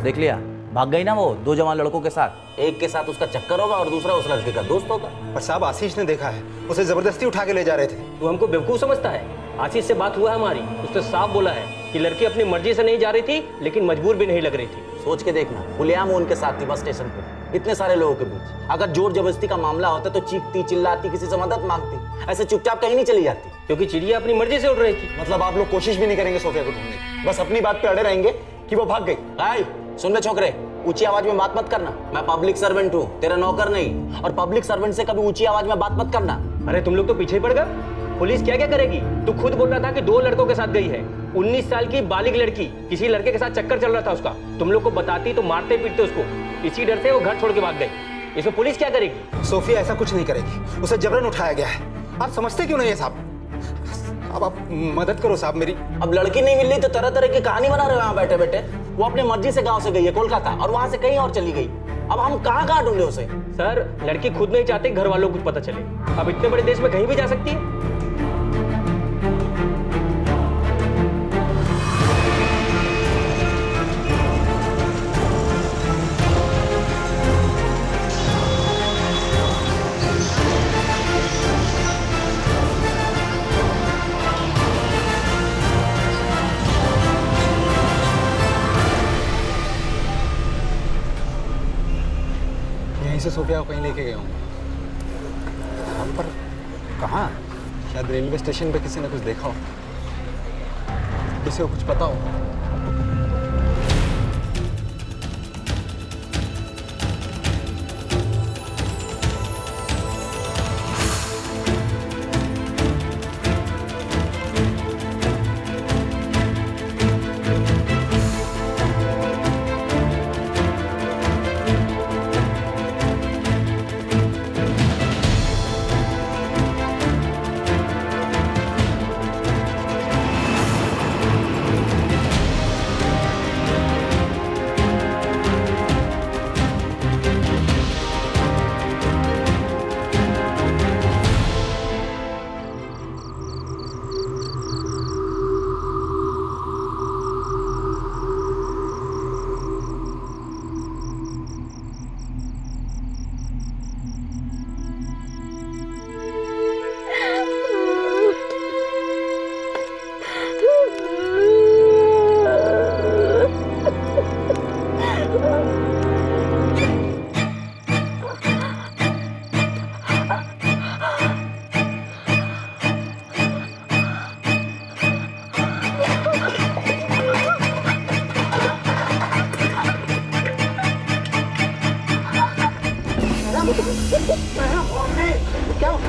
देख लिया, भाग गई ना वो 2 जवान लड़कों के साथ। एक के साथ उसका चक्कर होगा और दूसरा उस लड़के का दोस्त होगा। पर साहब आशीष ने देखा है, उसे जबरदस्ती उठा के ले जा रहे थे। तू हमको बेवकूफ समझता है? आशीष से बात हुआ है हमारी, उसने साफ बोला है कि लड़की अपनी मर्जी से नहीं जा रही थी, लेकिन मजबूर भी नहीं लग रही थी। सोच के देखना, खुलेआम वो उनके साथ थी बस स्टेशन पे, इतने सारे लोगों के बीच। अगर जोर जबरदस्ती का मामला होता तो चीखती चिल्लाती, किसी से मदद मांगती, ऐसे चुपचाप कहीं नहीं चली जाती। क्योंकि चिड़िया अपनी मर्जी से उड़ रही थी। मतलब आप लोग कोशिश भी नहीं करेंगे सोफिया को ढूंढने की, बस अपनी बात पे अड़े रहेंगे कि वो भाग गई। सुन ले छोकरे, ऊंची आवाज में बात मत करना। मैं पब्लिक सर्वेंट हूँ, तेरा नौकर नहीं, और पब्लिक सर्वेंट से कभी ऊंची आवाज में बात मत करना। अरे तुम लोग तो पीछे ही पड़ गए। पुलिस क्या क्या करेगी? तू खुद बोल रहा था कि 2 लड़कों के साथ गई है। 19 साल की बालिग लड़की, किसी लड़के के साथ चक्कर चल रहा था उसका। तुम लोग को बताती तो मारते पीटते उसको। इसी डर से वो घर छोड़ के भाग गई। इसमें पुलिस क्या करेगी? सोफिया ऐसा कुछ नहीं करेगी, उसे जबरन उठाया गया है। आप समझते क्यों नहीं है साहब? अब आप मदद करो साहब मेरी। अब लड़की नहीं मिल रही तो तरह तरह की कहानी बना रहे हो यहाँ बैठे बैठे। वो अपनी मर्जी से गांव से गई है कोलकाता, और वहां से कहीं और चली गई। अब हम कहाँ कहाँ ढूंढे उसे? सर, लड़की खुद नहीं चाहती घर वालों को कुछ पता चले। अब इतने बड़े देश में कहीं भी जा सकती है। से सोफिया को कहीं लेके गए होंगे, पर कहाँ? शायद रेलवे स्टेशन पे किसी ने कुछ देखा हो, किसी को कुछ पता हो।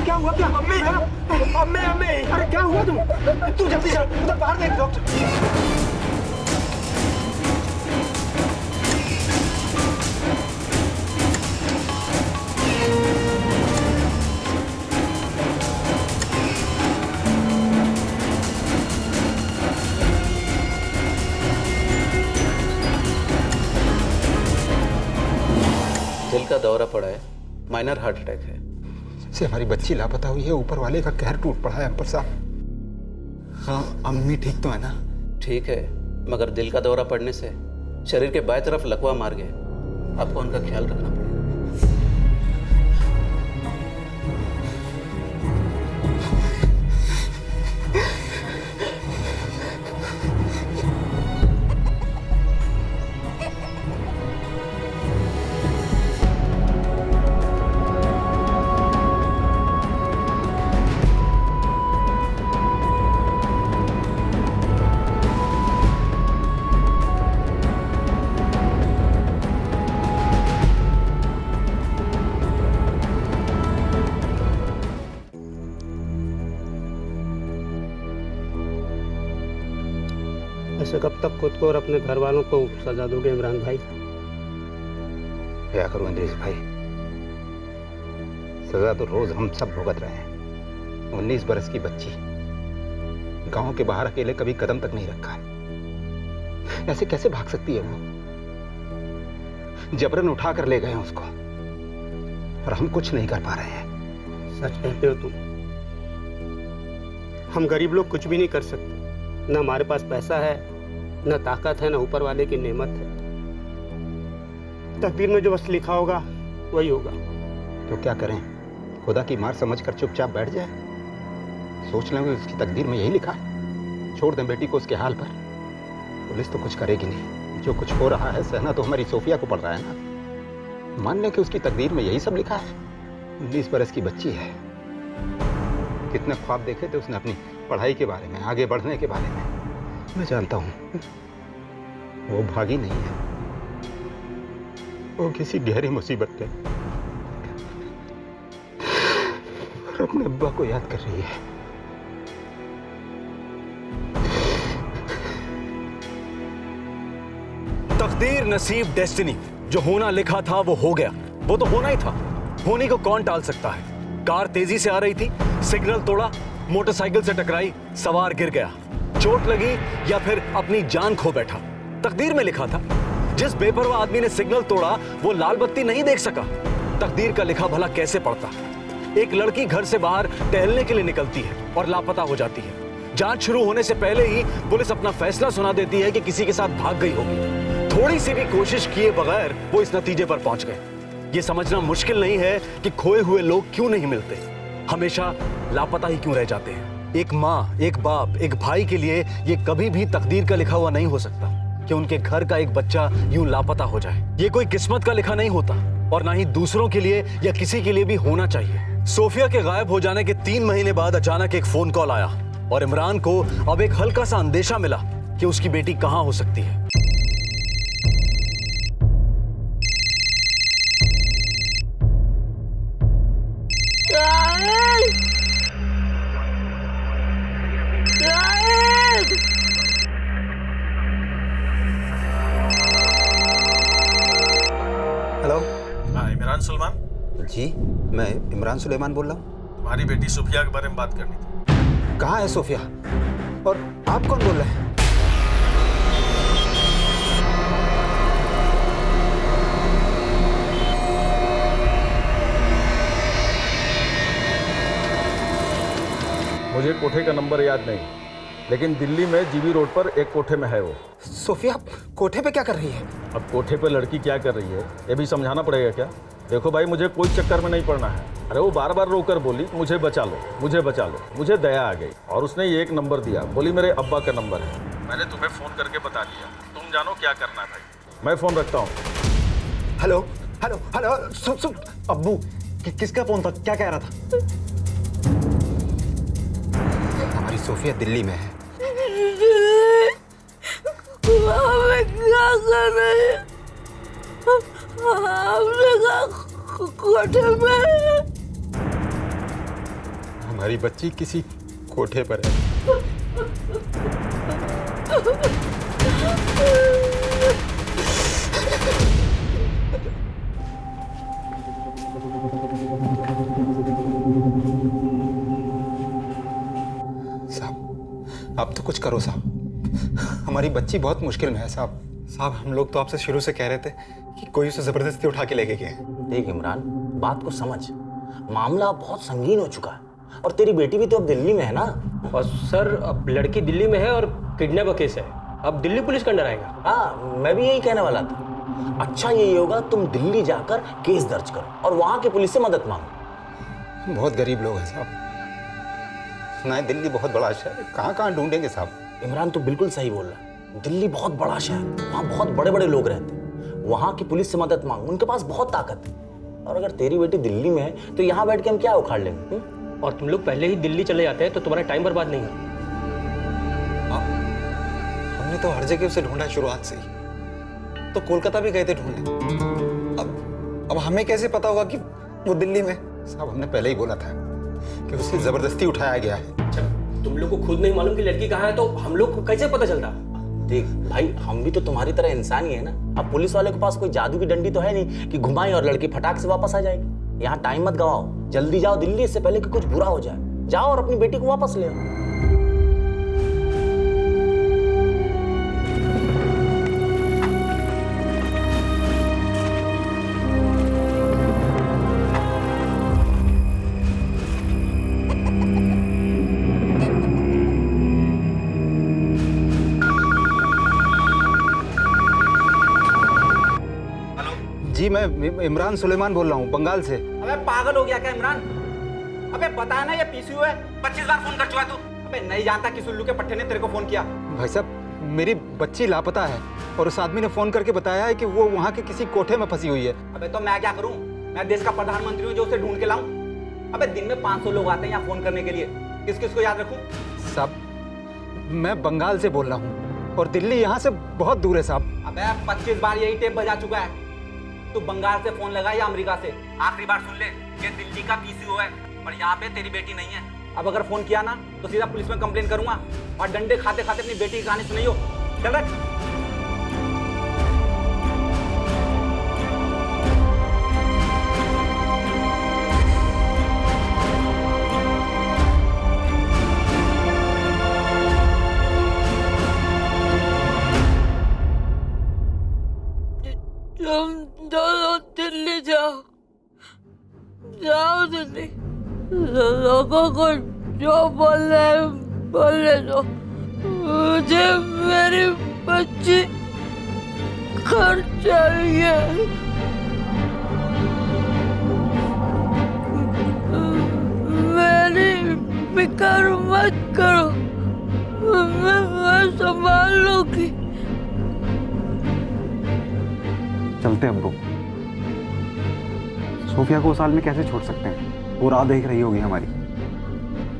क्या हुआ? क्या अम्मी? अम्मी अम्मी, अरे क्या हुआ तू जल्दी चल, उधर बाहर देख डॉक्टर। दिल का दौरा पड़ा है, माइनर हार्ट अटैक है। से हमारी बच्ची लापता हुई है, ऊपर वाले का कहर टूट पड़ा है हम पर साहब। हाँ, अम्मी ठीक तो है ना? ठीक है, मगर दिल का दौरा पड़ने से शरीर के बाएं तरफ लकवा मार गए। आपको उनका ख्याल रखना पड़ेगा। ऐसे कब तक खुद को और अपने घर वालों को सजा दोगे इमरान भाई? क्या करूं इंद्रेश भाई, सजा तो रोज हम सब भुगत रहे हैं। 19 बरस की बच्ची, गांव के बाहर अकेले कभी कदम तक नहीं रखा है। ऐसे कैसे भाग सकती है वो? जबरन उठा कर ले गए हैं उसको और हम कुछ नहीं कर पा रहे हैं। सच कहते हो तुम। हम गरीब लोग कुछ भी नहीं कर सकते। न हमारे पास पैसा है, न ताकत है, न ऊपर वाले की नेमत है। तकदीर में जो बस लिखा होगा वही होगा। तो क्या करें, खुदा की मार समझकर चुपचाप बैठ जाए? सोच लेंगे उसकी तकदीर में यही लिखा है, छोड़ दें बेटी को उसके हाल पर। पुलिस तो कुछ करेगी नहीं, जो कुछ हो रहा है सहना तो हमारी सोफिया को पड़ रहा है ना। मान लें कि उसकी तकदीर में यही सब लिखा है। 19 बरस की बच्ची है, कितने ख्वाब देखे थे उसने अपनी पढ़ाई के बारे में, आगे बढ़ने के बारे में। मैं जानता हूं वो भागी नहीं है, वो किसी गहरी मुसीबत में और अपने अब्बा को याद कर रही है। तकदीर, नसीब, डेस्टिनी, जो होना लिखा था वो हो गया। वो तो होना ही था, होने को कौन टाल सकता है। कार तेजी से आ रही थी, सिग्नल तोड़ा, मोटरसाइकिल से टकराई, सवार गिर गया, चोट लगी या फिर अपनी जान खो बैठा। तकदीर में लिखा था। जिस बेपरवाह आदमी ने सिग्नल तोड़ा वो लाल बत्ती नहीं देख सका। तकदीर का लिखा भला कैसे पड़ता? एक लड़की घर से बाहर टहलने के लिए निकलती है और लापता हो जाती है। जांच शुरू होने से पहले ही पुलिस अपना फैसला सुना देती है कि किसी के साथ भाग गई होगी। थोड़ी सी भी कोशिश किए बगैर वो इस नतीजे पर पहुंच गए। ये समझना मुश्किल नहीं है कि खोए हुए लोग क्यों नहीं मिलते, हमेशा लापता ही क्यों रह जाते हैं। एक माँ, एक बाप, एक भाई के लिए ये कभी भी तकदीर का लिखा हुआ नहीं हो सकता कि उनके घर का एक बच्चा यूं लापता हो जाए। ये कोई किस्मत का लिखा नहीं होता और ना ही दूसरों के लिए या किसी के लिए भी होना चाहिए। सोफिया के गायब हो जाने के 3 महीने बाद अचानक एक फोन कॉल आया और इमरान को अब एक हल्का सा अंदेशा मिला कि उसकी बेटी कहां हो सकती है। हेलो, हाँ इमरान सुलेमान जी, मैं इमरान सुलेमान बोल रहा हूँ। तुम्हारी बेटी सोफिया के बारे में बात करनी थी। कहाँ है सोफिया और आप कौन बोल रहे हैं? मुझे कोठे का नंबर याद नहीं, लेकिन दिल्ली में जीबी रोड पर एक कोठे में है वो। सोफिया कोठे पे क्या कर रही है? अब कोठे पे लड़की क्या कर रही है ये भी समझाना पड़ेगा क्या? देखो भाई, मुझे कोई चक्कर में नहीं पड़ना है। अरे वो बार बार रोकर बोली मुझे बचा लो, मुझे बचा लो। मुझे दया आ गई और उसने ये एक नंबर दिया, बोली मेरे अब्बा का नंबर है। मैंने तुम्हें फ़ोन करके बता दिया, तुम जानो क्या करना है भाई। मैं फ़ोन रखता हूँ। हेलो हेलो हेलो, सुन सुन, अब्बू किसका फोन था? क्या कह रहा था? हमारी सोफिया दिल्ली में है। क्या कर रहे हैं? कोठे में हमारी बच्ची किसी कोठे पर है। साहब, आप तो कुछ करो साहब, हमारी बच्ची बहुत मुश्किल में है साहब। साहब, हम लोग तो आपसे शुरू से कह रहे थे कि कोई उसे जबरदस्ती उठा के लेके गए। देख इमरान, बात को समझ, मामला बहुत संगीन हो चुका है और तेरी बेटी भी तो अब दिल्ली में है ना। और सर, अब लड़की दिल्ली में है और किडनैप का केस है, अब दिल्ली पुलिस के अंडर आएगा। हाँ, मैं भी यही कहने वाला था। अच्छा यही होगा तुम दिल्ली जाकर केस दर्ज करो और वहां के पुलिस से मदद मांगो। बहुत गरीब लोग हैं साहब, सुना है दिल्ली बहुत बड़ा शहर है, कहाँ कहाँ ढूंढेंगे साहब? इमरान तो बिल्कुल सही बोल रहा है। दिल्ली बहुत बड़ा शहर, वहाँ बहुत बड़े बड़े लोग रहते हैं। वहाँ की पुलिस से मदद मांग, उनके पास बहुत ताकत है। और अगर तेरी बेटी दिल्ली में है तो यहाँ बैठ के हम क्या उखाड़ लेंगे? और तुम लोग पहले ही दिल्ली चले जाते हैं तो तुम्हारा टाइम बर्बाद नहीं है। हमने तो हर जगह उसे ढूंढा शुरुआत से ही, तो कोलकाता भी गए थे ढूंढने। अब हमें कैसे पता होगा कि वो दिल्ली में? साहब, हमने पहले ही बोला था कि उसे जबरदस्ती उठाया गया है। तुम लोग को खुद नहीं मालूम कि लड़की कहाँ है तो हम लोग को कैसे पता चलता? देख भाई, हम भी तो तुम्हारी तरह इंसान ही है ना। अब पुलिस वाले के पास कोई जादू की डंडी तो है नहीं कि घुमाई और लड़की फटाक से वापस आ जाएगी। यहाँ टाइम मत गवाओ, जल्दी जाओ दिल्ली, इससे पहले कि कुछ बुरा हो जाए। जाओ और अपनी बेटी को वापस ले आओ। जी मैं इमरान सुलेमान बोल रहा हूँ बंगाल से। अबे पागल हो गया क्या इमरान? अबे पता है ना ये पीसीयू है, 25 बार फोन कर चुका तू। अबे नहीं जानता किस उल्लू के पट्टे ने तेरे को फोन किया? भाई साहब मेरी बच्ची लापता है और उस आदमी ने फोन करके बताया है कि वो वहाँ के किसी कोठे में फंसी हुई है। अबे तो मैं क्या करूँ? मैं देश का प्रधानमंत्री हूँ जो उसे ढूंढ के लाऊं? अबे दिन में 500 लोग आते हैं यहाँ फोन करने के लिए, किस किस को याद रखूँ? साहब मैं बंगाल से बोल रहा हूँ और दिल्ली यहाँ से बहुत दूर है साहब। अबे 25 बार यही टेप बजा चुका है। तू बंगाल से फोन लगा या अमेरिका से, आखिरी बार सुन ले, ये दिल्ली का पीसीओ है और यहाँ पे तेरी बेटी नहीं है। अब अगर फोन किया ना तो सीधा पुलिस में कंप्लेन करूंगा और डंडे खाते खाते अपनी बेटी की कहानी सुनाइयो। चल रहा तुम दोनों दिल्ली जाओ, जाओ दिल्ली। लोगों को जो बोलने दो। मुझे मेरी बच्ची घर चाहिए। मेरी फिक्र मत करो, मैं संभाल लूंगी। चलते अब्बू। सोफिया को उस हाल में कैसे छोड़ सकते हैं? वो राह देख रही होगी हमारी,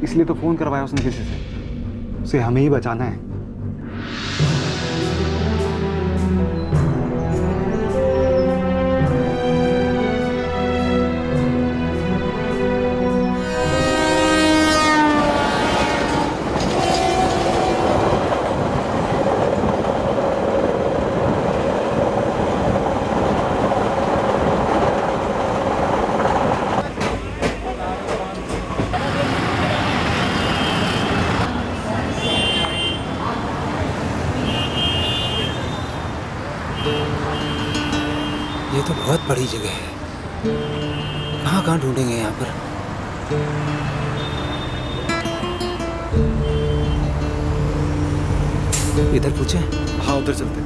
इसलिए तो फोन करवाया उसने किसी से। उसे हमें ही बचाना है। ये तो बहुत बड़ी जगह है, कहाँ कहाँ ढूंढेंगे यहाँ पर? इधर पूछे? हाँ उधर चलते।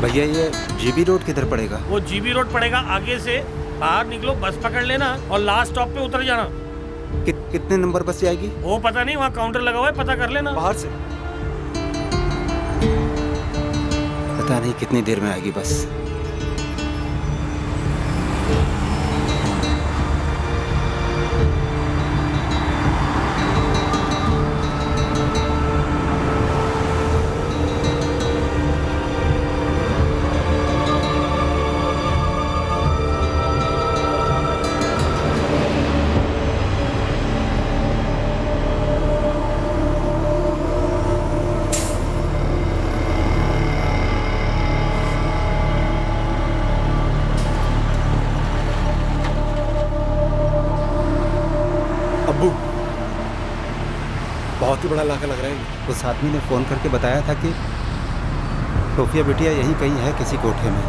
भैया ये जीबी रोड किधर पड़ेगा? वो जीबी रोड पड़ेगा आगे से, बाहर निकलो, बस पकड़ लेना और लास्ट स्टॉप पे उतर जाना। कितने नंबर बस जाएगी? वो पता नहीं, वहाँ काउंटर लगा हुआ है, पता कर लेना। बाहर से पता नहीं कितनी देर में आएगी बस। बहुत ही बड़ा इलाका लग रहा है। उस आदमी ने फोन करके बताया था कि सोफिया बिटिया यहीं कहीं है किसी कोठे में।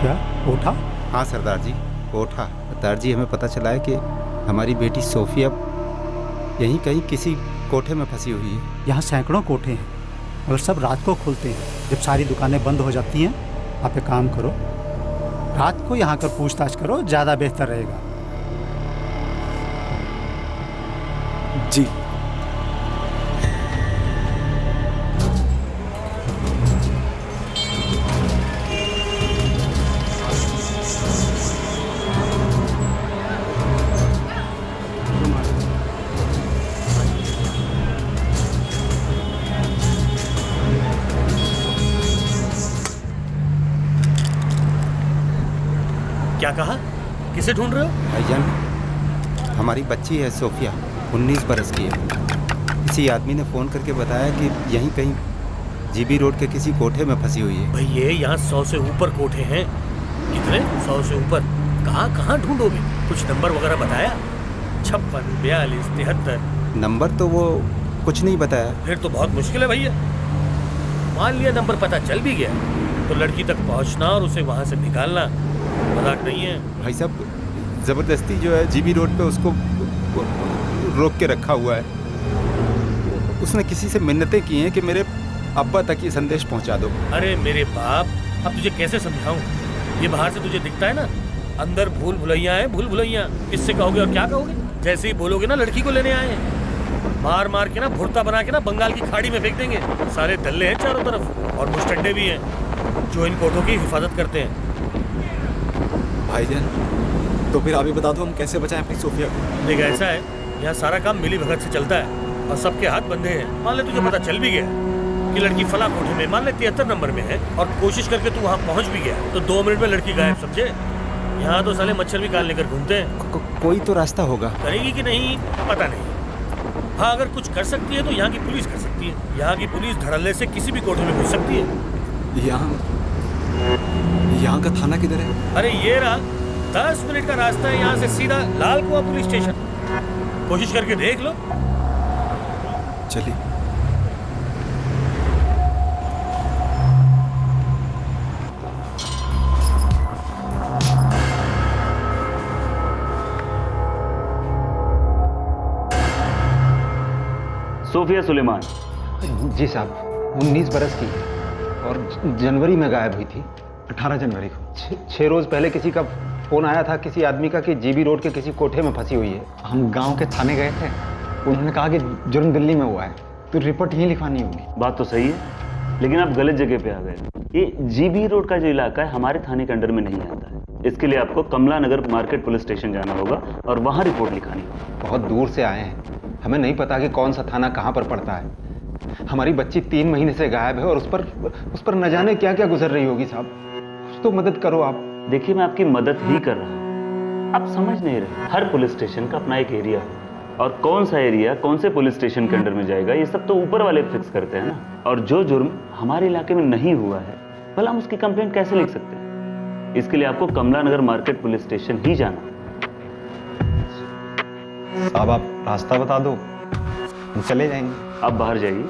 क्या कोठा? हाँ सरदार जी, कोठा। सरदार जी हमें पता चला है कि हमारी बेटी सोफिया यहीं कहीं किसी कोठे में फंसी हुई है। यहाँ सैकड़ों कोठे हैं और सब रात को खुलते हैं जब सारी दुकानें बंद हो जाती हैं। आप एक काम करो, रात को यहाँ कर पूछताछ करो, ज़्यादा बेहतर रहेगा। जी। क्या कहा? किसे ढूंढ रहे हो? भाईजान, हमारी बच्ची है सोफिया, 19 बरस की है। किसी आदमी ने फ़ोन करके बताया कि यहीं कहीं जीबी रोड के किसी कोठे में फंसी हुई है। भाई ये यहाँ 100 से ऊपर कोठे हैं। कितने? 100 से ऊपर। कहाँ कहाँ ढूंढोगे? कुछ नंबर वगैरह बताया? 56, 42, 73। नंबर तो वो कुछ नहीं बताया। फिर तो बहुत मुश्किल है भैया। मान लिया नंबर पता चल भी गया तो लड़की तक पहुँचना और उसे वहाँ से निकालना मजाक नहीं है। भाई साहब, ज़बरदस्ती जो है जीबी रोड पे उसको रोक के रखा हुआ है। उसने किसी से मिन्नतें की हैं कि मेरे अब्बा तक ये संदेश पहुंचा दो। अरे मेरे बाप, अब तुझे कैसे समझाऊं? ये बाहर से तुझे दिखता है ना, अंदर भूल भुलैया है, भूल भुलैया। किससे कहोगे और क्या कहोगे? जैसे ही बोलोगे ना लड़की को लेने आए हैं, मार मार के ना भुर्ता बना के ना बंगाल की खाड़ी में फेंक देंगे। सारे दल्ले हैं चारों तरफ और मुस्टंडे भी हैं जो इन कोठों की हिफाजत करते हैं। भाईजान, तो फिर आप ही बता दो हम कैसे बचाएं अपनी सोफिया को। देख ऐसा है, यहाँ सारा काम मिली भगत से चलता है और सबके हाथ बंधे हैं। मान ले तुझे पता चल भी गया कि लड़की फला कोठे में, मान ले 73 नंबर में है और कोशिश करके तू वहाँ पहुँच भी गया तो 2 मिनट में लड़की गायब, समझे? यहाँ तो साले मच्छर भी काल लेकर घूमते हैं। कोई तो रास्ता होगा। करेगी कि नहीं पता नहीं। हाँ, अगर कुछ कर सकती है तो यहाँ की पुलिस कर सकती है। यहाँ की पुलिस धड़ल्ले से किसी भी कोठे में घुस सकती है। यहाँ का थाना किधर है? अरे ये रहा, 10 मिनट का रास्ता है यहाँ से सीधा लाल कुआं पुलिस स्टेशन। कोशिश करके देख लो। चलिए। सोफिया सुलेमान। जी साहब, 19 बरस की है और जनवरी में गायब हुई थी, 18 जनवरी को। 6 रोज पहले किसी का फोन आया था किसी आदमी का कि जीबी रोड के किसी कोठे में फंसी हुई है। हम गांव के थाने गए थे, उन्होंने कहा कि जुर्म दिल्ली में हुआ है तो रिपोर्ट यहीं लिखवानी होगी। बात तो सही है, लेकिन आप गलत जगह पे आ गए। ये जीबी रोड का जो इलाका है हमारे थाने के अंडर में नहीं आता है। इसके लिए आपको कमला नगर मार्केट पुलिस स्टेशन जाना होगा और वहाँ रिपोर्ट लिखानी होगी। बहुत दूर से आए हैं, हमें नहीं पता कि कौन सा थाना कहाँ पर पड़ता है। हमारी बच्ची 3 महीने से गायब है और उस पर न जाने क्या क्या गुजर रही होगी। साहब कुछ तो मदद करो आप। देखिए, मैं आपकी मदद ही कर रहा हूँ, आप समझ नहीं रहे। हर पुलिस स्टेशन का अपना एक एरिया है और कौन सा एरिया कौन से पुलिस स्टेशन के अंडर में जाएगा ये सब तो ऊपर वाले फिक्स करते हैं ना। और जो जुर्म हमारे इलाके में नहीं हुआ है भला हम उसकी कंप्लेंट कैसे लिख सकते हैं? इसके लिए आपको कमला नगर मार्केट पुलिस स्टेशन ही जाना। साहब आप रास्ता बता दो, हम चले जाएंगे। आप बाहर जाइए,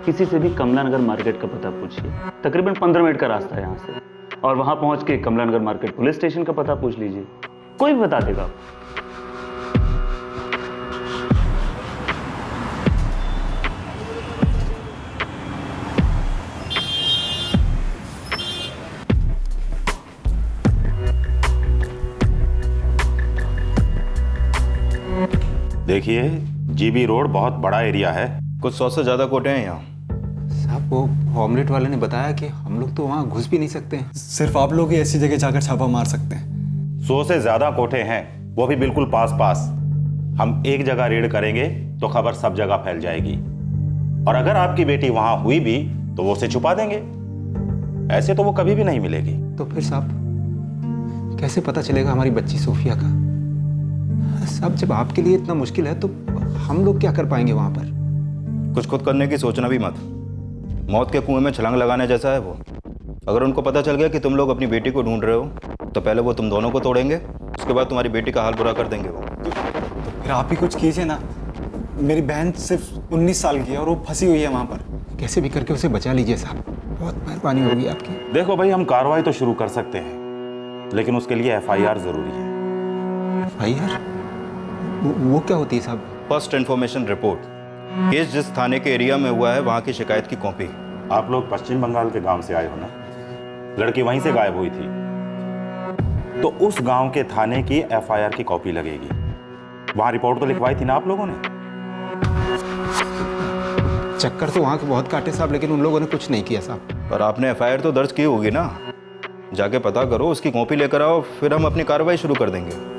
किसी से भी कमला नगर मार्केट का पता पूछिए। तकरीबन 15 मिनट का रास्ता है यहाँ से, और वहां पहुंच के कमला नगर मार्केट पुलिस स्टेशन का पता पूछ लीजिए, कोई भी बता देगा आपको। देखिए, जीबी रोड बहुत बड़ा एरिया है, कुछ 100 से ज़्यादा कोठे हैं यहाँ। साहब वो ऑमलेट वाले ने बताया कि हम लोग तो वहाँ घुस भी नहीं सकते हैं। सिर्फ आप लोग ही ऐसी जगह जाकर छापा मार सकते हैं। 100 से ज़्यादा कोठे हैं, वो भी बिल्कुल पास पास। हम एक जगह रेड करेंगे तो खबर सब जगह फैल जाएगी, और अगर आपकी बेटी वहाँ हुई भी तो वो उसे छुपा देंगे। ऐसे तो वो कभी भी नहीं मिलेगी। तो फिर साहब कैसे पता चलेगा हमारी बच्ची सोफिया का? साहब जब आपके लिए इतना मुश्किल है तो हम लोग क्या कर पाएंगे वहां पर? कुछ खुद करने की सोचना भी मत, मौत के कुएं में छलांग लगाने जैसा है वो। अगर उनको पता चल गया कि तुम लोग अपनी बेटी को ढूंढ रहे हो तो पहले वो तुम दोनों को तोड़ेंगे, उसके बाद तुम्हारी बेटी का हाल बुरा कर देंगे वो। तो फिर आप ही कुछ कीजिए ना। मेरी बहन सिर्फ 19 साल की है और वो फंसी हुई है वहाँ पर। कैसे भी करके उसे बचा लीजिए साहब, बहुत मेहरबानी होगी आपकी। देखो भाई, हम कार्रवाई तो शुरू कर सकते हैं, लेकिन उसके लिए FIR जरूरी है। FIR? वो क्या होती है साहब? First information report. केस जिस थाने के एरिया में हुआ है वहाँ की शिकायत की कॉपी। आप लोग पश्चिम बंगाल के गांव से आए हो ना? लड़की वहीं से गायब हुई थी, तो उस गांव के थाने की FIR की कॉपी लगेगी। वहां रिपोर्ट तो लिखवाई थी ना आप लोगों ने? चक्कर तो वहां के बहुत काटे साहब, लेकिन उन लोगों ने कुछ नहीं किया साहब। पर आपने FIR तो दर्ज की होगी ना? जाके पता करो, उसकी कॉपी लेकर आओ, फिर हम अपनी कार्रवाई शुरू कर देंगे।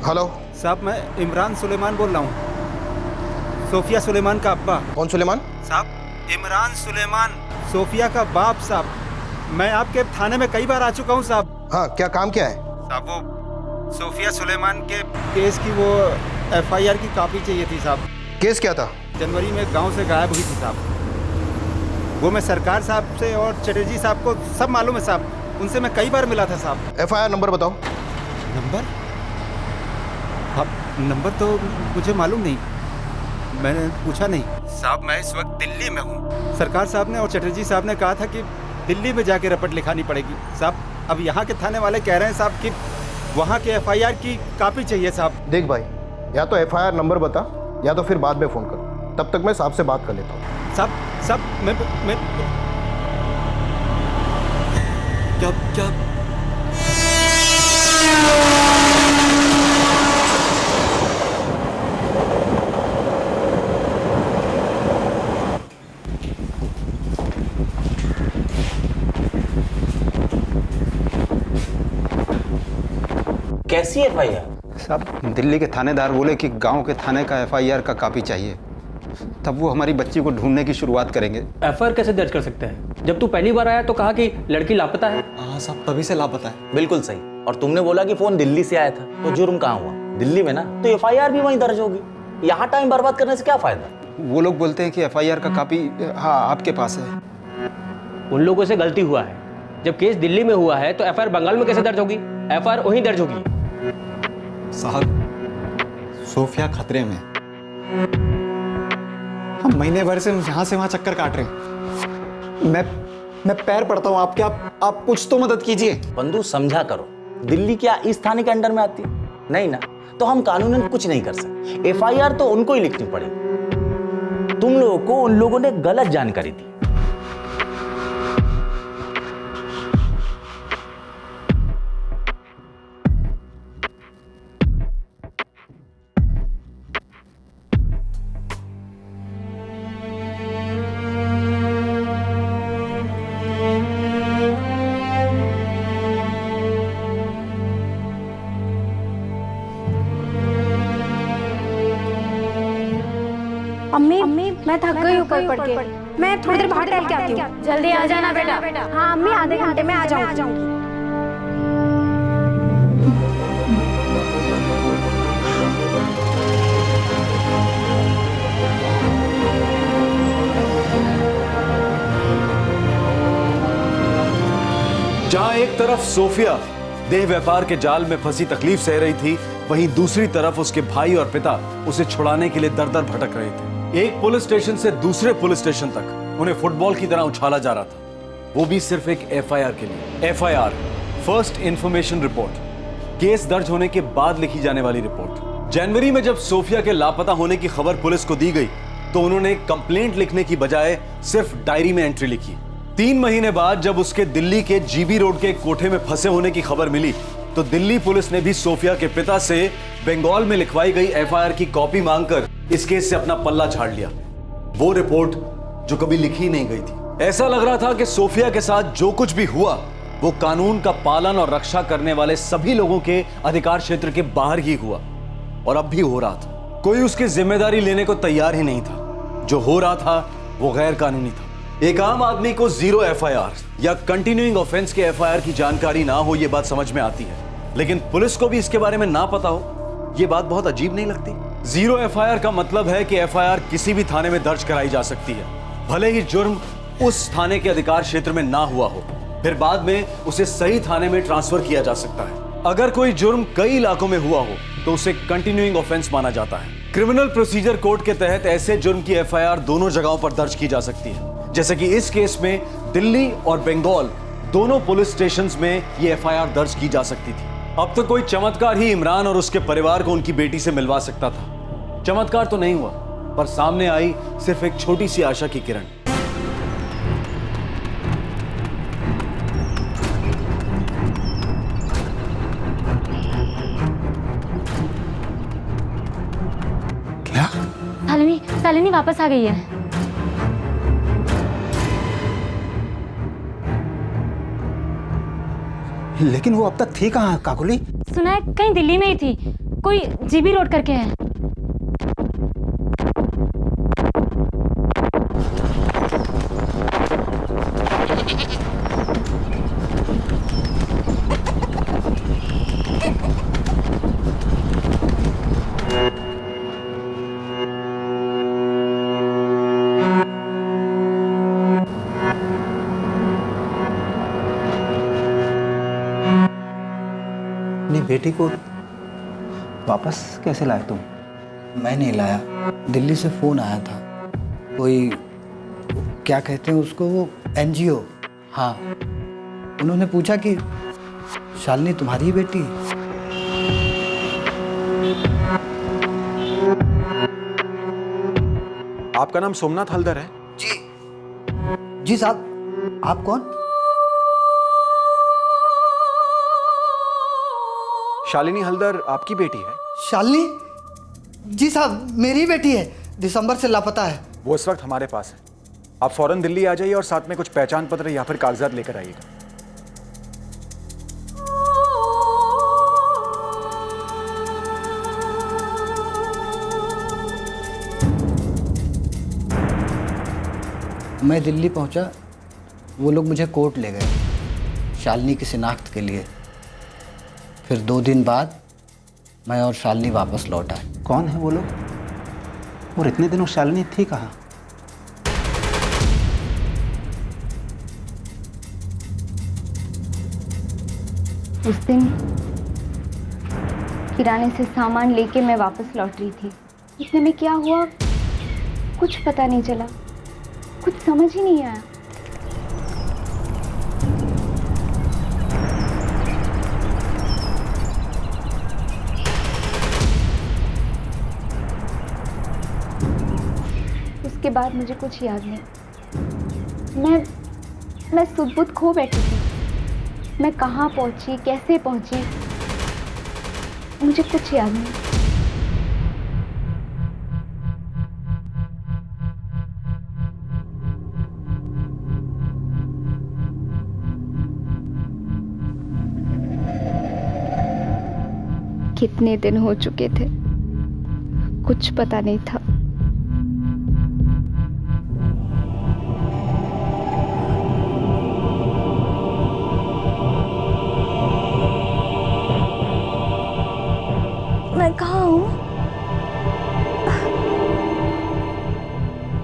हेलो साहब मैं इमरान सुलेमान बोल रहा हूँ, सोफिया सुलेमान का अब्बा। कौन सुलेमान? साहब इमरान सुलेमान, सोफिया का बाप साहब। मैं आपके थाने में कई बार आ चुका हूँ साहब। हाँ, क्या काम क्या है? साहब वो सोफिया सुलेमान के केस की वो FIR की कॉपी चाहिए थी साहब। केस क्या था? जनवरी में गांव से गायब हुई थी साहब। वो मैं सरकार साहब से और चटर्जी साहब को सब मालूम है साहब, उनसे मैं कई बार मिला था साहब। FIR नंबर बताओ। नंबर? अब नंबर तो मुझे मालूम नहीं, मैंने पूछा नहीं साहब। मैं इस वक्त दिल्ली में हूँ। सरकार साहब ने और चटर्जी साहब ने कहा था कि दिल्ली में जाके रिपोर्ट लिखानी पड़ेगी साहब। अब यहाँ के थाने वाले कह रहे हैं साहब कि वहाँ के FIR की कॉपी चाहिए साहब। देख भाई, या तो FIR नंबर बता या तो फिर बाद में फ़ोन कर, तब तक मैं साहब से बात कर लेता हूँ। साहब मैं क्या कैसी FIR? साहब दिल्ली के थानेदार बोले कि गांव के थाने का FIR का कॉपी चाहिए, तब वो हमारी बच्ची को ढूंढने की शुरुआत करेंगे। FIR कैसे दर्ज कर सकते हैं? जब तू पहली बार आया तो कहा कि लड़की लापता है। हाँ साहब, तभी से लापता है। बिल्कुल सही। और तुमने बोला कि फोन दिल्ली से आया था, तो जुर्म कहाँ हुआ? दिल्ली में ना, तो FIR भी वहीं दर्ज होगी। यहाँ टाइम बर्बाद करने से क्या फायदा? वो लोग बोलते हैं कि FIR का कॉपी हाँ आपके पास है। उन लोगों से गलती हुआ है। जब केस दिल्ली में हुआ है तो FIR बंगाल में कैसे दर्ज होगी? FIR वहीं दर्ज होगी। साहब सोफिया खतरे में, हम महीने भर से यहाँ से वहाँ चक्कर काट रहे हैं। मैं पैर पड़ता हूँ आपके, आप कुछ तो मदद कीजिए। बंधु समझा करो, दिल्ली क्या इस थाने के अंडर में आती है? नहीं ना, तो हम कानूनन कुछ नहीं कर सकते। FIR तो उनको ही लिखनी पड़ेगी। तुम लोगों को उन लोगों ने गलत जानकारी दी। अम्मी मैं थक गई हूँ पढ़ के, मैं थोड़ी देर बाहर टहल के आती हूँ। जल्दी आ जाना बेटा। हाँ अम्मी, आधे घंटे में आ जाऊंगी। जहां एक तरफ सोफिया देह व्यापार के जाल में फंसी तकलीफ सह रही थी, वहीं दूसरी तरफ उसके भाई और पिता उसे छुड़ाने के लिए दर दर भटक रहे थे। एक पुलिस स्टेशन से दूसरे पुलिस स्टेशन तक उन्हें फुटबॉल की तरह उछाला जा रहा था, वो भी सिर्फ एक FIR के लिए। FIR, first information report, case दर्ज होने के बाद लिखी जाने वाली रिपोर्ट। जनवरी में जब सोफिया के लापता होने की खबर पुलिस को दी गई, तो उन्होंने कंप्लेंट लिखने की बजाय सिर्फ डायरी में एंट्री लिखी। 3 महीने बाद जब उसके दिल्ली के GB रोड के कोठे में फंसे होने की खबर मिली, तो दिल्ली पुलिस ने भी सोफिया के पिता से बंगाल में लिखवाई गई FIR की कॉपी मांगकर इस केस से अपना पल्ला झाड़ लिया। वो रिपोर्ट जो कभी लिखी नहीं गई थी। ऐसा लग रहा था कि सोफिया के साथ जो कुछ भी हुआ, वो कानून का पालन और रक्षा करने वाले सभी लोगों के अधिकार क्षेत्र के बाहर ही हुआ, और अब भी हो रहा था। कोई उसकी जिम्मेदारी लेने को तैयार ही नहीं था। जो हो रहा था वो गैर कानूनी था। एक आम आदमी को 0 FIR या कंटिन्यूइंग ऑफेंस के FIR की जानकारी ना हो, ये बात समझ में आती है, लेकिन पुलिस को भी इसके बारे में ना पता हो, ये बात बहुत अजीब नहीं लगती? 0 FIR का मतलब है कि FIR किसी भी थाने में दर्ज कराई जा सकती है, भले ही जुर्म उस थाने के अधिकार क्षेत्र में ना हुआ हो। फिर बाद में उसे सही थाने में ट्रांसफर किया जा सकता है। अगर कोई जुर्म कई इलाकों में हुआ हो तो उसे कंटिन्यूइंग ऑफेंस माना जाता है। क्रिमिनल प्रोसीजर कोड के तहत ऐसे जुर्म की FIR दोनों जगहों पर दर्ज की जा सकती है, जैसे कि इस केस में दिल्ली और बंगाल दोनों पुलिस स्टेशंस में ये FIR दर्ज की जा सकती थी। अब तो कोई चमत्कार ही इमरान और उसके परिवार को उनकी बेटी से मिलवा सकता था। चमत्कार तो नहीं हुआ, पर सामने आई सिर्फ एक छोटी सी आशा की किरण। क्या? शालिनी वापस आ गई है। लेकिन वो अब तक थी कहाँ काकुली? सुना है कहीं दिल्ली में ही थी। कोई जीबी रोड करके है। अपनी बेटी को वापस कैसे लाए तुम? मैं नहीं लाया, दिल्ली से फ़ोन आया था। कोई क्या कहते हैं उसको, वो NGO। हाँ, उन्होंने पूछा कि शालिनी तुम्हारी ही बेटी है? आपका नाम सोमनाथ हल्दर है? जी साहब। आप कौन? शालिनी हल्दर आपकी बेटी है? शालिनी? जी साहब, मेरी बेटी है, दिसंबर से लापता है। वो इस वक्त हमारे पास है। आप फौरन दिल्ली आ जाइए और साथ में कुछ पहचान पत्र या फिर कागजात लेकर आइएगा। मैं दिल्ली पहुंचा, वो लोग मुझे कोर्ट ले गए शालिनी की शिनाख्त के लिए। फिर 2 दिन बाद मैं और शालिनी वापस लौट आए। कौन है वो लोग और इतने दिनों शालिनी थी कहाँ? उस दिन किराने से सामान लेके मैं वापस लौट रही थी। इतने में क्या हुआ कुछ पता नहीं चला, कुछ समझ ही नहीं आया। उसके बाद मुझे कुछ याद नहीं। मैं सुध-बुध खो बैठी थी। मैं कहाँ पहुंची, कैसे पहुंची, मुझे कुछ याद नहीं। कितने दिन हो चुके थे, कुछ पता नहीं था। मैं कहाँ हूँ?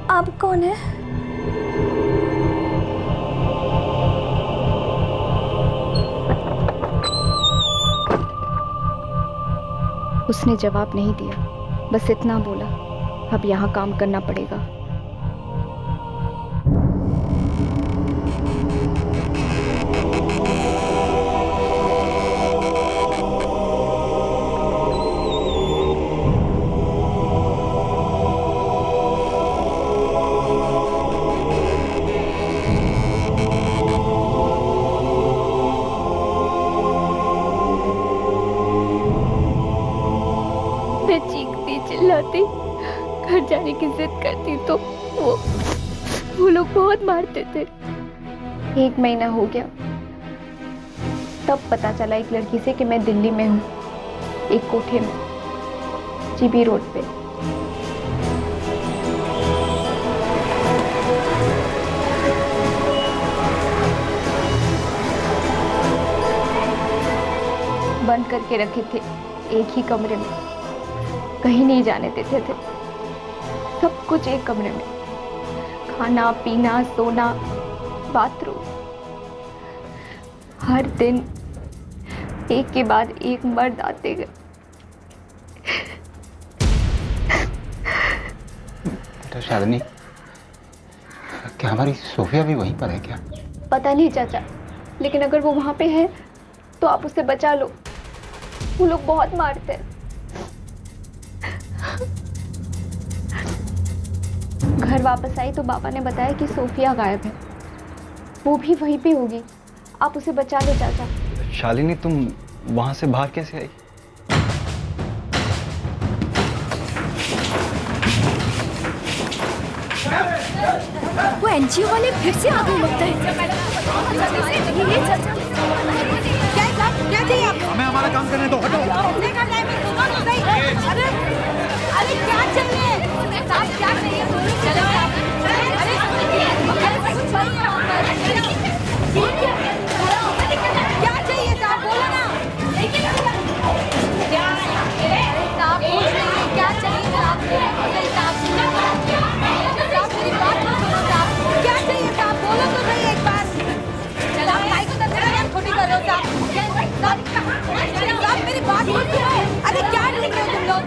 आप कौन है? उसने जवाब नहीं दिया, बस इतना बोला, अब यहाँ काम करना पड़ेगा। मैं चीखती चिल्लाती घर जाने की जिद करती तो वो लोग बहुत मारते थे। 1 महीना हो गया, तब पता चला एक लड़की से कि मैं दिल्ली में हूँ, एक कोठे में, जीबी रोड पे। बंद करके रखे थे एक ही कमरे में, कहीं नहीं जाने देते थे। सब कुछ एक कमरे में, खाना पीना सोना बाथरूम। हर दिन एक के बाद एक मर्द आते गए। बेटा शालिनी, क्या हमारी सोफिया भी वहीं पर है क्या? पता नहीं चाचा, लेकिन अगर वो वहां पे है तो आप उसे बचा लो, वो लोग बहुत मारते हैं। घर वापस आई तो पापा ने बताया कि सोफिया गायब है, वो भी वहीं पे होगी, आप उसे बचा लो चाचा। शालिनी, तुम वहां से बाहर कैसे आई? वो एनजीओ वाले फिर से आ गए लगता है। क्या चाहिए आपको? हमें हमारा काम करने दो, हटो। क्या चाहिए साहब, बोलो ना। साहब क्या चाहिए साहब, साहब मेरी बात तो सुनो साहब, क्या चाहिए साहब, बोलो तो सही एक बार। चलो भाई को तक छोटी कर रहे हो साहब, साहब मेरी बात तो सुनो। अरे क्या ढूंढ रहे हो तुम लोग?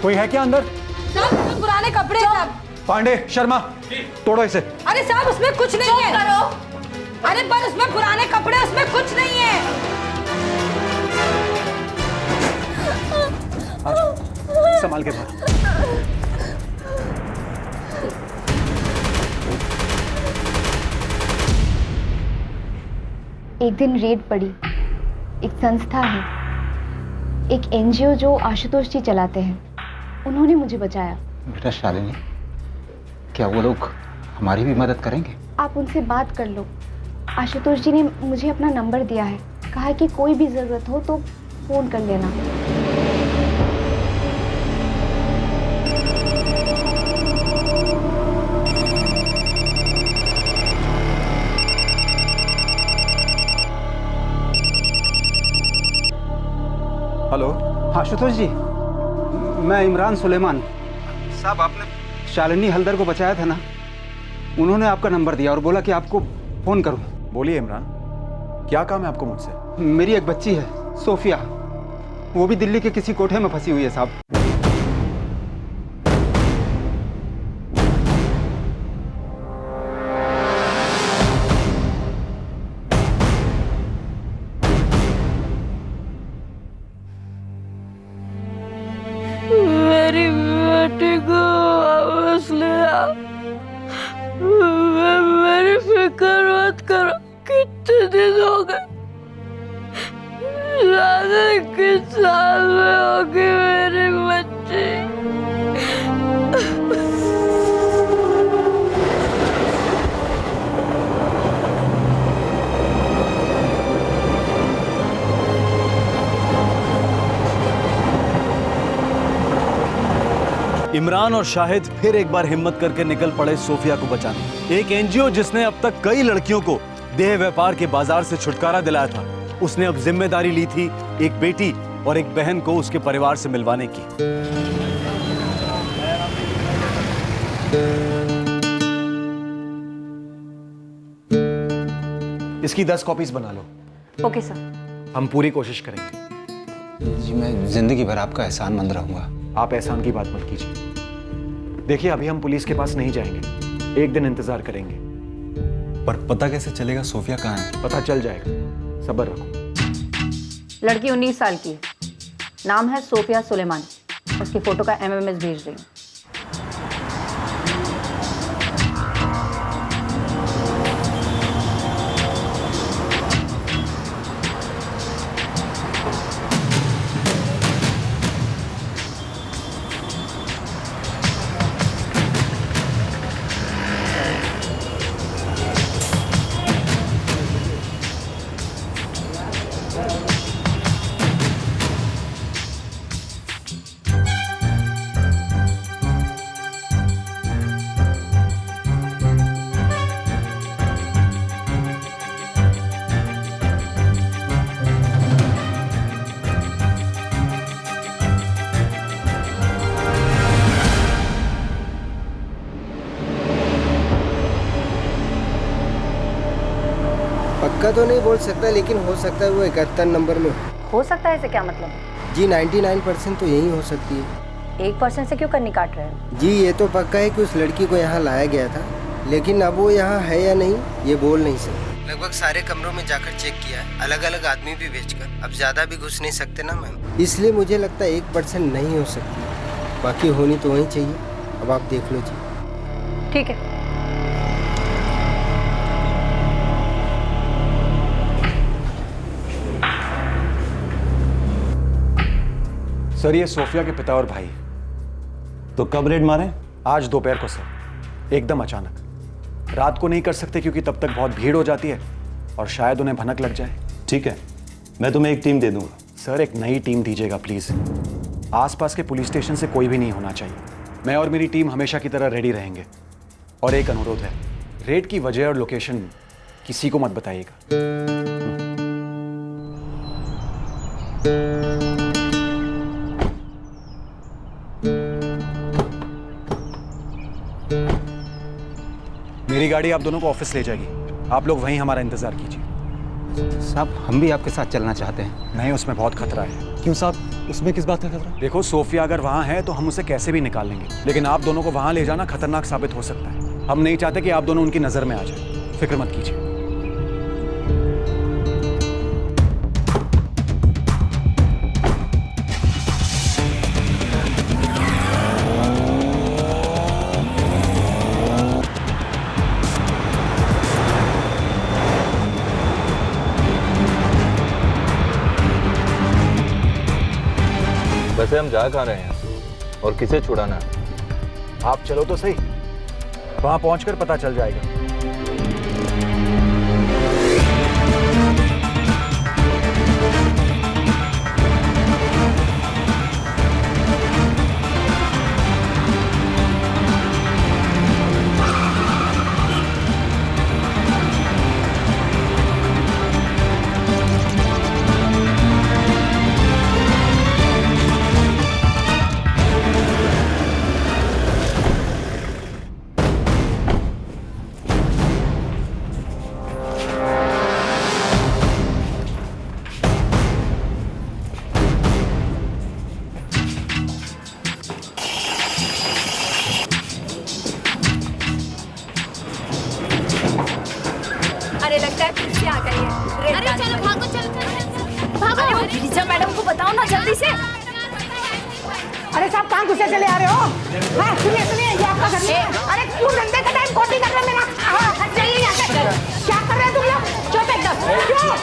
कोई है क्या अंदर? साहब उसमें पुराने कपड़े सब। पांडे, शर्मा, तोड़ो इसे। अरे साहब उसमें कुछ नहीं है। करो। अरे पर उसमें पुराने कपड़े, उसमें कुछ नहीं है। संभाल के बाहर। एक दिन रेड पड़ी। एक संस्था है, एक एनजीओ जो आशुतोष जी चलाते हैं, उन्होंने मुझे बचाया। बेटा शालिनी, क्या वो लोग हमारी भी मदद करेंगे? आप उनसे बात कर लो। आशुतोष जी ने मुझे अपना नंबर दिया है, कहा है कि कोई भी ज़रूरत हो तो फ़ोन कर लेना। हेलो, आशुतोष जी, मैं इमरान सुलेमान। साहब आपने शालिनी हल्दर को बचाया था ना, उन्होंने आपका नंबर दिया और बोला कि आपको फोन करूं। बोलिए इमरान, क्या काम है आपको मुझसे? मेरी एक बच्ची है सोफिया, वो भी दिल्ली के किसी कोठे में फंसी हुई है साहब। मेरी बेटी को वापस ले आओ। मेरी फिक्र मत करो। कितने दिन हो गए, ज्यादा किस साल में होगी मेरी बच्ची। इमरान और शाहिद फिर एक बार हिम्मत करके निकल पड़े सोफिया को बचाने। एक एनजीओ जिसने अब तक कई लड़कियों को देह व्यापार के बाजार से छुटकारा दिलाया था, उसने अब जिम्मेदारी ली थी एक बेटी और एक बहन को उसके परिवार से मिलवाने की। इसकी 10 कॉपीज बना लो। Okay sir. हम पूरी कोशिश करेंगे। जी मैं जिंदगी भर आपका एहसानमंद रहूंगा। आप एहसान की बात मत कीजिए। देखिए, अभी हम पुलिस के पास नहीं जाएंगे, एक दिन इंतजार करेंगे। पर पता कैसे चलेगा सोफिया कहाँ है? पता चल जाएगा, सब्र रखो। लड़की 19 साल की है, नाम है सोफिया सुलेमान। उसकी फोटो का MMS भेज रही हूँ। पक्का तो नहीं बोल सकता, लेकिन हो सकता है वो 71 नंबर में हो सकता है, इसे क्या मतलब? जी 99% तो यही हो सकती है। 1% से क्यों कन्नी काट रहे हो? जी ये तो पक्का है कि उस लड़की को यहाँ लाया गया था, लेकिन अब वो यहाँ है या नहीं ये बोल नहीं सकते। लगभग सारे कमरों में जाकर चेक किया है, अलग अलग आदमी भी भेजकर। अब ज़्यादा भी घुस नहीं सकते ना मैम, इसलिए मुझे लगता है 1% नहीं हो सकती। बाकी होनी तो वही चाहिए। अब आप देख लो जी। ठीक है। सर, ये सोफिया के पिता और भाई। तो कब रेड मारे? आज दोपहर को सर, एकदम अचानक। रात को नहीं कर सकते क्योंकि तब तक बहुत भीड़ हो जाती है, और शायद उन्हें भनक लग जाए। ठीक है, मैं तुम्हें एक टीम दे दूंगा। सर एक नई टीम दीजिएगा प्लीज़। आसपास के पुलिस स्टेशन से कोई भी नहीं होना चाहिए। मैं और मेरी टीम हमेशा की तरह रेडी रहेंगे। और एक अनुरोध है, रेड की वजह और लोकेशन किसी को मत बताइएगा। मेरी गाड़ी आप दोनों को ऑफिस ले जाएगी। आप लोग वहीं हमारा इंतजार कीजिए। साहब हम भी आपके साथ चलना चाहते हैं। नहीं, उसमें बहुत खतरा है। क्यों साहब, उसमें किस बात का खतरा? देखो, सोफिया अगर वहाँ है तो हम उसे कैसे भी निकाल लेंगे, लेकिन आप दोनों को वहाँ ले जाना खतरनाक साबित हो सकता है। हम नहीं चाहते कि आप दोनों उनकी नज़र में आ जाए। फिक्र मत कीजिए। वैसे हम जा कहाँ रहे हैं और किसे छुड़ाना है? आप चलो तो सही, वहां पहुंचकर पता चल जाएगा। अरे लगता है फिर से आ गई है। अरे चलो भागो, चलो भागो। अरे वो गिरिजा मैडम को बताओ ना जल्दी से। अरे साहब कहाँ घुसे चले आ रहे हो? हाँ सुनिए सुनिए, ये आपका घर है। अरे क्यों धंधे का टाइम कोटी कर रहे मेरा? हाँ जाइए यहाँ से। क्या कर रहे हैं तुम लोग? चुप एकदम। क्यों?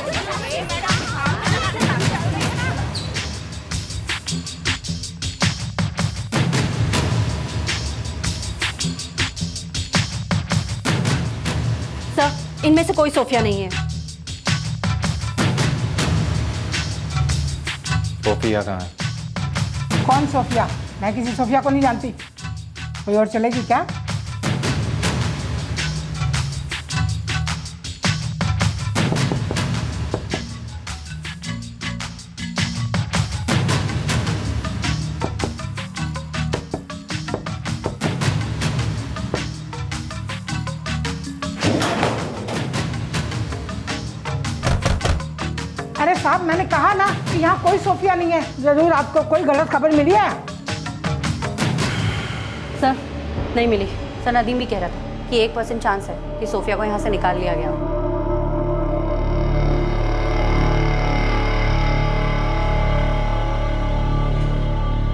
सर, इनमें से कोई सोफिया नहीं है। सोफिया कहाँ है? कौन सोफिया? मैं किसी सोफिया को नहीं जानती। कोई और चलेगी क्या? अरे साहब मैंने कहा ना कि यहाँ कोई सोफिया नहीं है। जरूर आपको कोई गलत खबर मिली है। सर नहीं मिली। सर नदीम भी कह रहा था कि 1% चांस है कि सोफिया को यहाँ से निकाल लिया गया।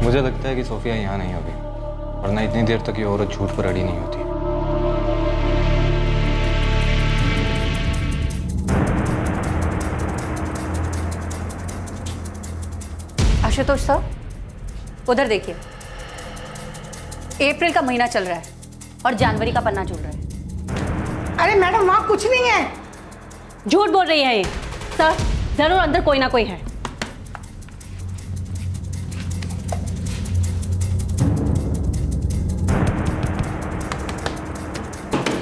मुझे लगता है कि सोफिया यहाँ नहीं होगी, वरना इतनी देर तक ये औरत झूठ पर अड़ी नहीं होती। आशुतोष सर, उधर देखिए। अप्रैल का महीना चल रहा है और जनवरी का पन्ना जुड़ रहा है। अरे मैडम वहाँ कुछ नहीं है। झूठ बोल रही है ये। सर जरूर अंदर कोई ना कोई है।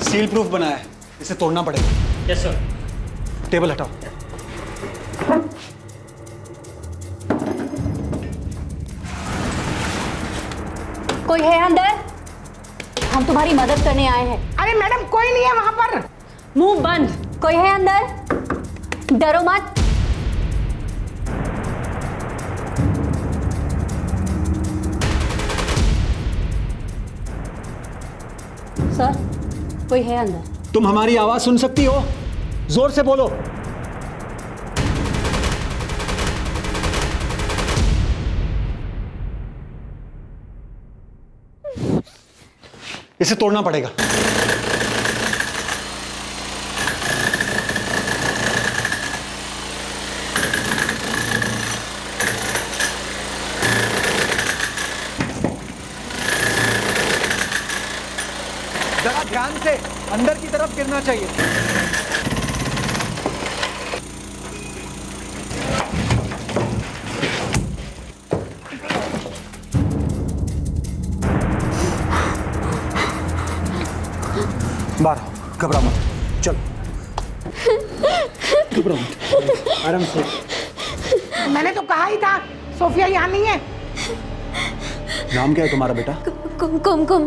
सील प्रूफ बना है, इसे तोड़ना पड़ेगा। Yes sir. टेबल हटाओ। कोई है अंदर? हम तुम्हारी मदद करने आए हैं। अरे मैडम कोई नहीं है वहां पर। मुंह बंद। कोई है अंदर? डरो मत। सर कोई है अंदर? तुम हमारी आवाज सुन सकती हो? जोर से बोलो। इसे तोड़ना पड़ेगा। जरा ध्यान से, अंदर की तरफ गिरना चाहिए। चुप रहो, आराम से। मैंने तो कहा ही था सोफिया यहाँ नहीं है। नाम क्या है तुम्हारा बेटा? कुमकुम।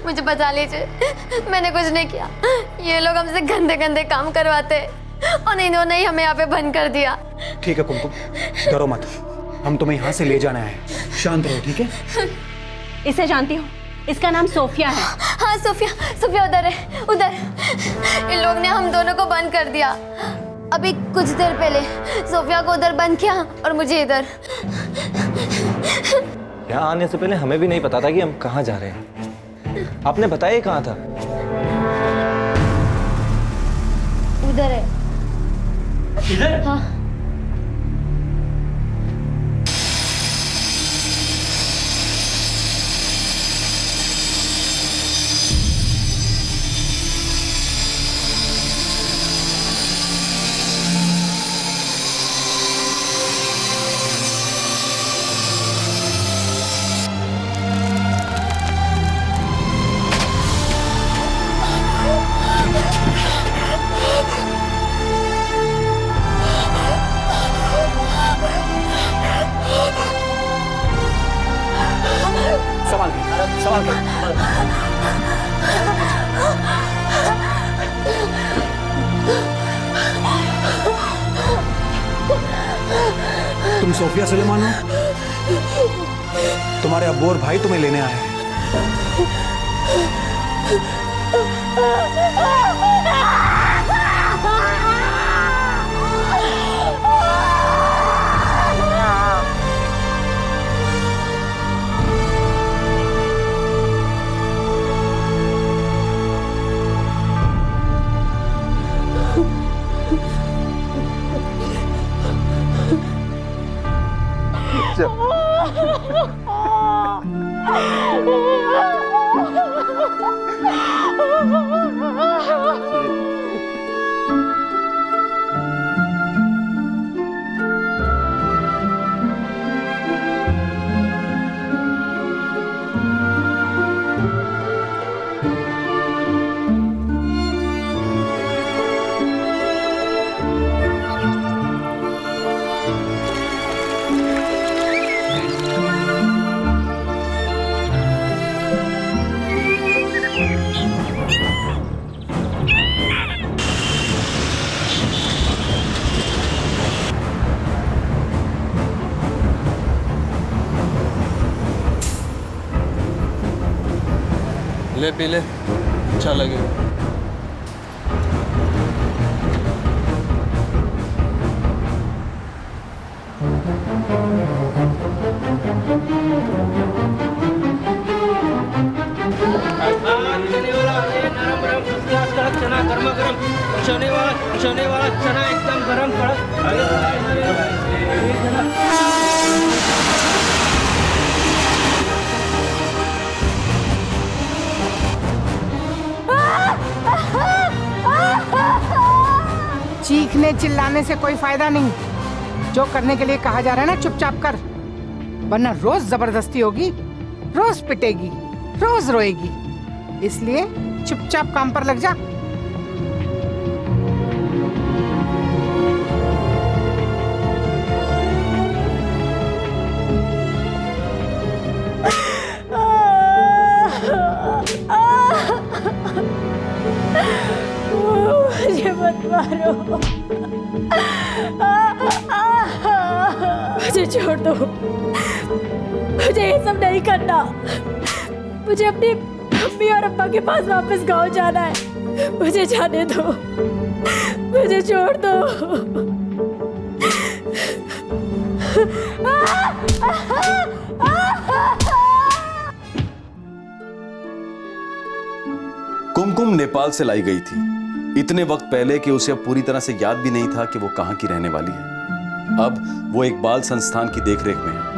मुझे बचा लीजिए, मैंने कुछ नहीं किया। ये लोग हमसे गंदे गंदे काम करवाते और इन्होंने ही हमें यहाँ पे बंद कर दिया। ठीक है कुमकुम, डरो मत, हम तुम्हें यहाँ से ले जाना है, शांत रहो, ठीक है? इसे जानती हो, इसका नाम सोफिया है। हाँ सोफिया उधर है, उधर। इन लोग ने हम दोनों को बंद कर दिया। अभी कुछ देर पहले सोफिया को उधर बंद किया और मुझे इधर। यहाँ आने से पहले हमें भी नहीं पता था कि हम कहाँ जा रहे हैं। आपने बताया कहाँ था? उधर है। इधर? हाँ। संभाल के। तुम सोफिया सुलेमान हो? तुम्हारे अब्बू और भाई तुम्हें लेने आए हैं। ले पी ले, अच्छा लगेगा। चना गर्मा गर्म, चने वाला चना एकदम गरम कड़क। चीखने चिल्लाने से कोई फायदा नहीं। जो करने के लिए कहा जा रहा है ना, चुपचाप कर, वरना रोज जबरदस्ती होगी, रोज पिटेगी, रोज रोएगी। इसलिए चुपचाप काम पर लग जा। मुझे मत मारो, मुझे छोड़ दो, मुझे ये सब नहीं करना। मुझे अपनी मम्मी और अब्बा के पास वापस गांव जाना है। मुझे जाने दो, मुझे छोड़ दो। कुमकुम नेपाल से लाई गई थी इतने वक्त पहले कि उसे अब पूरी तरह से याद भी नहीं था कि वो कहां की रहने वाली है। अब वो एक बाल संस्थान की देखरेख में है।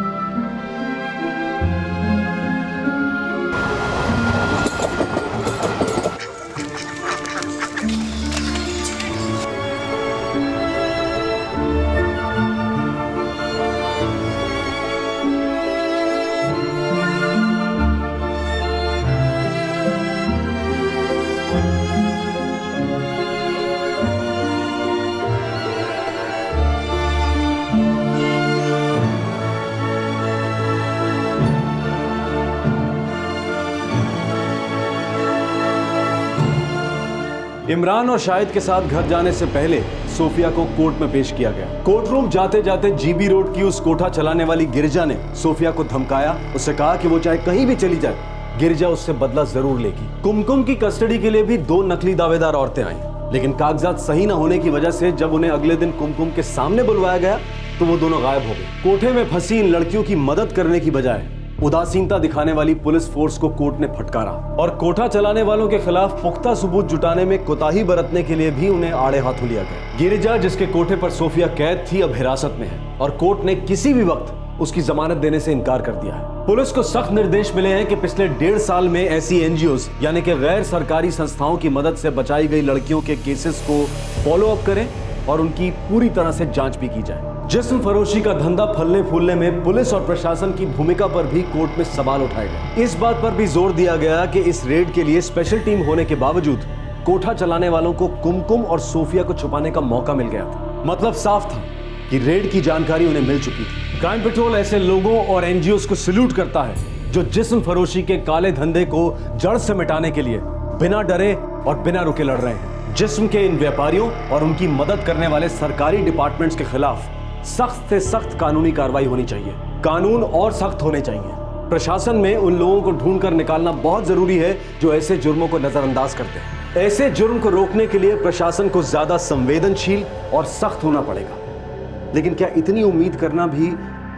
इमरान और शाहिद के साथ घर जाने से पहले सोफिया को कोर्ट में पेश किया गया। कोर्ट रूम जाते जाते जीबी रोड की उस कोठा चलाने वाली गिरिजा ने सोफिया को धमकाया, उससे कहा कि वो चाहे कहीं भी चली जाए, गिरिजा उससे बदला जरूर लेगी। कुमकुम की कस्टडी के लिए भी 2 नकली दावेदार औरतें आईं, लेकिन कागजात सही न होने की वजह से जब उन्हें अगले दिन कुमकुम के सामने बुलवाया गया तो वो दोनों गायब हो गए। कोठे में फंसी इन लड़कियों की मदद करने की बजाय उदासीनता दिखाने वाली पुलिस फोर्स को कोर्ट ने फटकारा और कोठा चलाने वालों के खिलाफ पुख्ता सबूत जुटाने में कोताही बरतने के लिए भी उन्हें आड़े हाथों लिया गया। गिरिजा, जिसके कोठे पर सोफिया कैद थी, अब हिरासत में है और कोर्ट ने किसी भी वक्त उसकी जमानत देने से इनकार कर दिया है। पुलिस को सख्त निर्देश मिले हैं कि पिछले 1.5 साल में ऐसी एनजीओज यानी कि गैर सरकारी संस्थाओं की मदद से बचाई गई लड़कियों के केसेस को फॉलो अप करें और उनकी पूरी तरह से जांच भी की जाए। जिस्म फरोशी का धंधा फलने फूलने में पुलिस और प्रशासन की भूमिका पर भी कोर्ट में सवाल उठाए गए। इस बात पर भी जोर दिया गया कि इस रेड के लिए स्पेशल टीम होने के बावजूद कोठा चलाने वालों को कुमकुम और सोफिया को छुपाने का मौका मिल गया था। मतलब साफ था कि रेड की जानकारी उन्हें मिल चुकी थी। क्राइम पेट्रोल ऐसे लोगों और एनजीओज को सैल्यूट करता है जो जिस्म फरोशी के काले धंधे को जड़ से मिटाने के लिए बिना डरे और बिना रुके लड़ रहे हैं। जिस्म के इन व्यापारियों और उनकी मदद करने वाले सरकारी डिपार्टमेंट्स के खिलाफ सख्त से सख्त कानूनी कार्रवाई होनी चाहिए। कानून और सख्त होने चाहिए। प्रशासन में उन लोगों को ढूंढ कर निकालना बहुत जरूरी है जो ऐसे जुर्मों को नजरअंदाज करते हैं। ऐसे जुर्म को रोकने के लिए प्रशासन को ज्यादा संवेदनशील और सख्त होना पड़ेगा। लेकिन क्या इतनी उम्मीद करना भी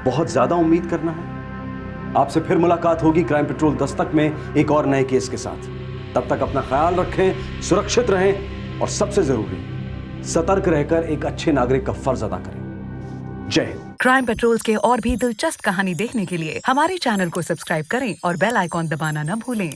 बहुत ज्यादा उम्मीद करना है? आपसे फिर मुलाकात होगी क्राइम पेट्रोल दस्तक में एक और नए केस के साथ। तब तक अपना ख्याल रखें, सुरक्षित रहें और सबसे जरूरी सतर्क रहकर एक अच्छे नागरिक का फर्ज अदा करें। जय हिंद। क्राइम पेट्रोल के और भी दिलचस्प कहानी देखने के लिए हमारे चैनल को सब्सक्राइब करें और बेल आइकॉन दबाना न भूलें।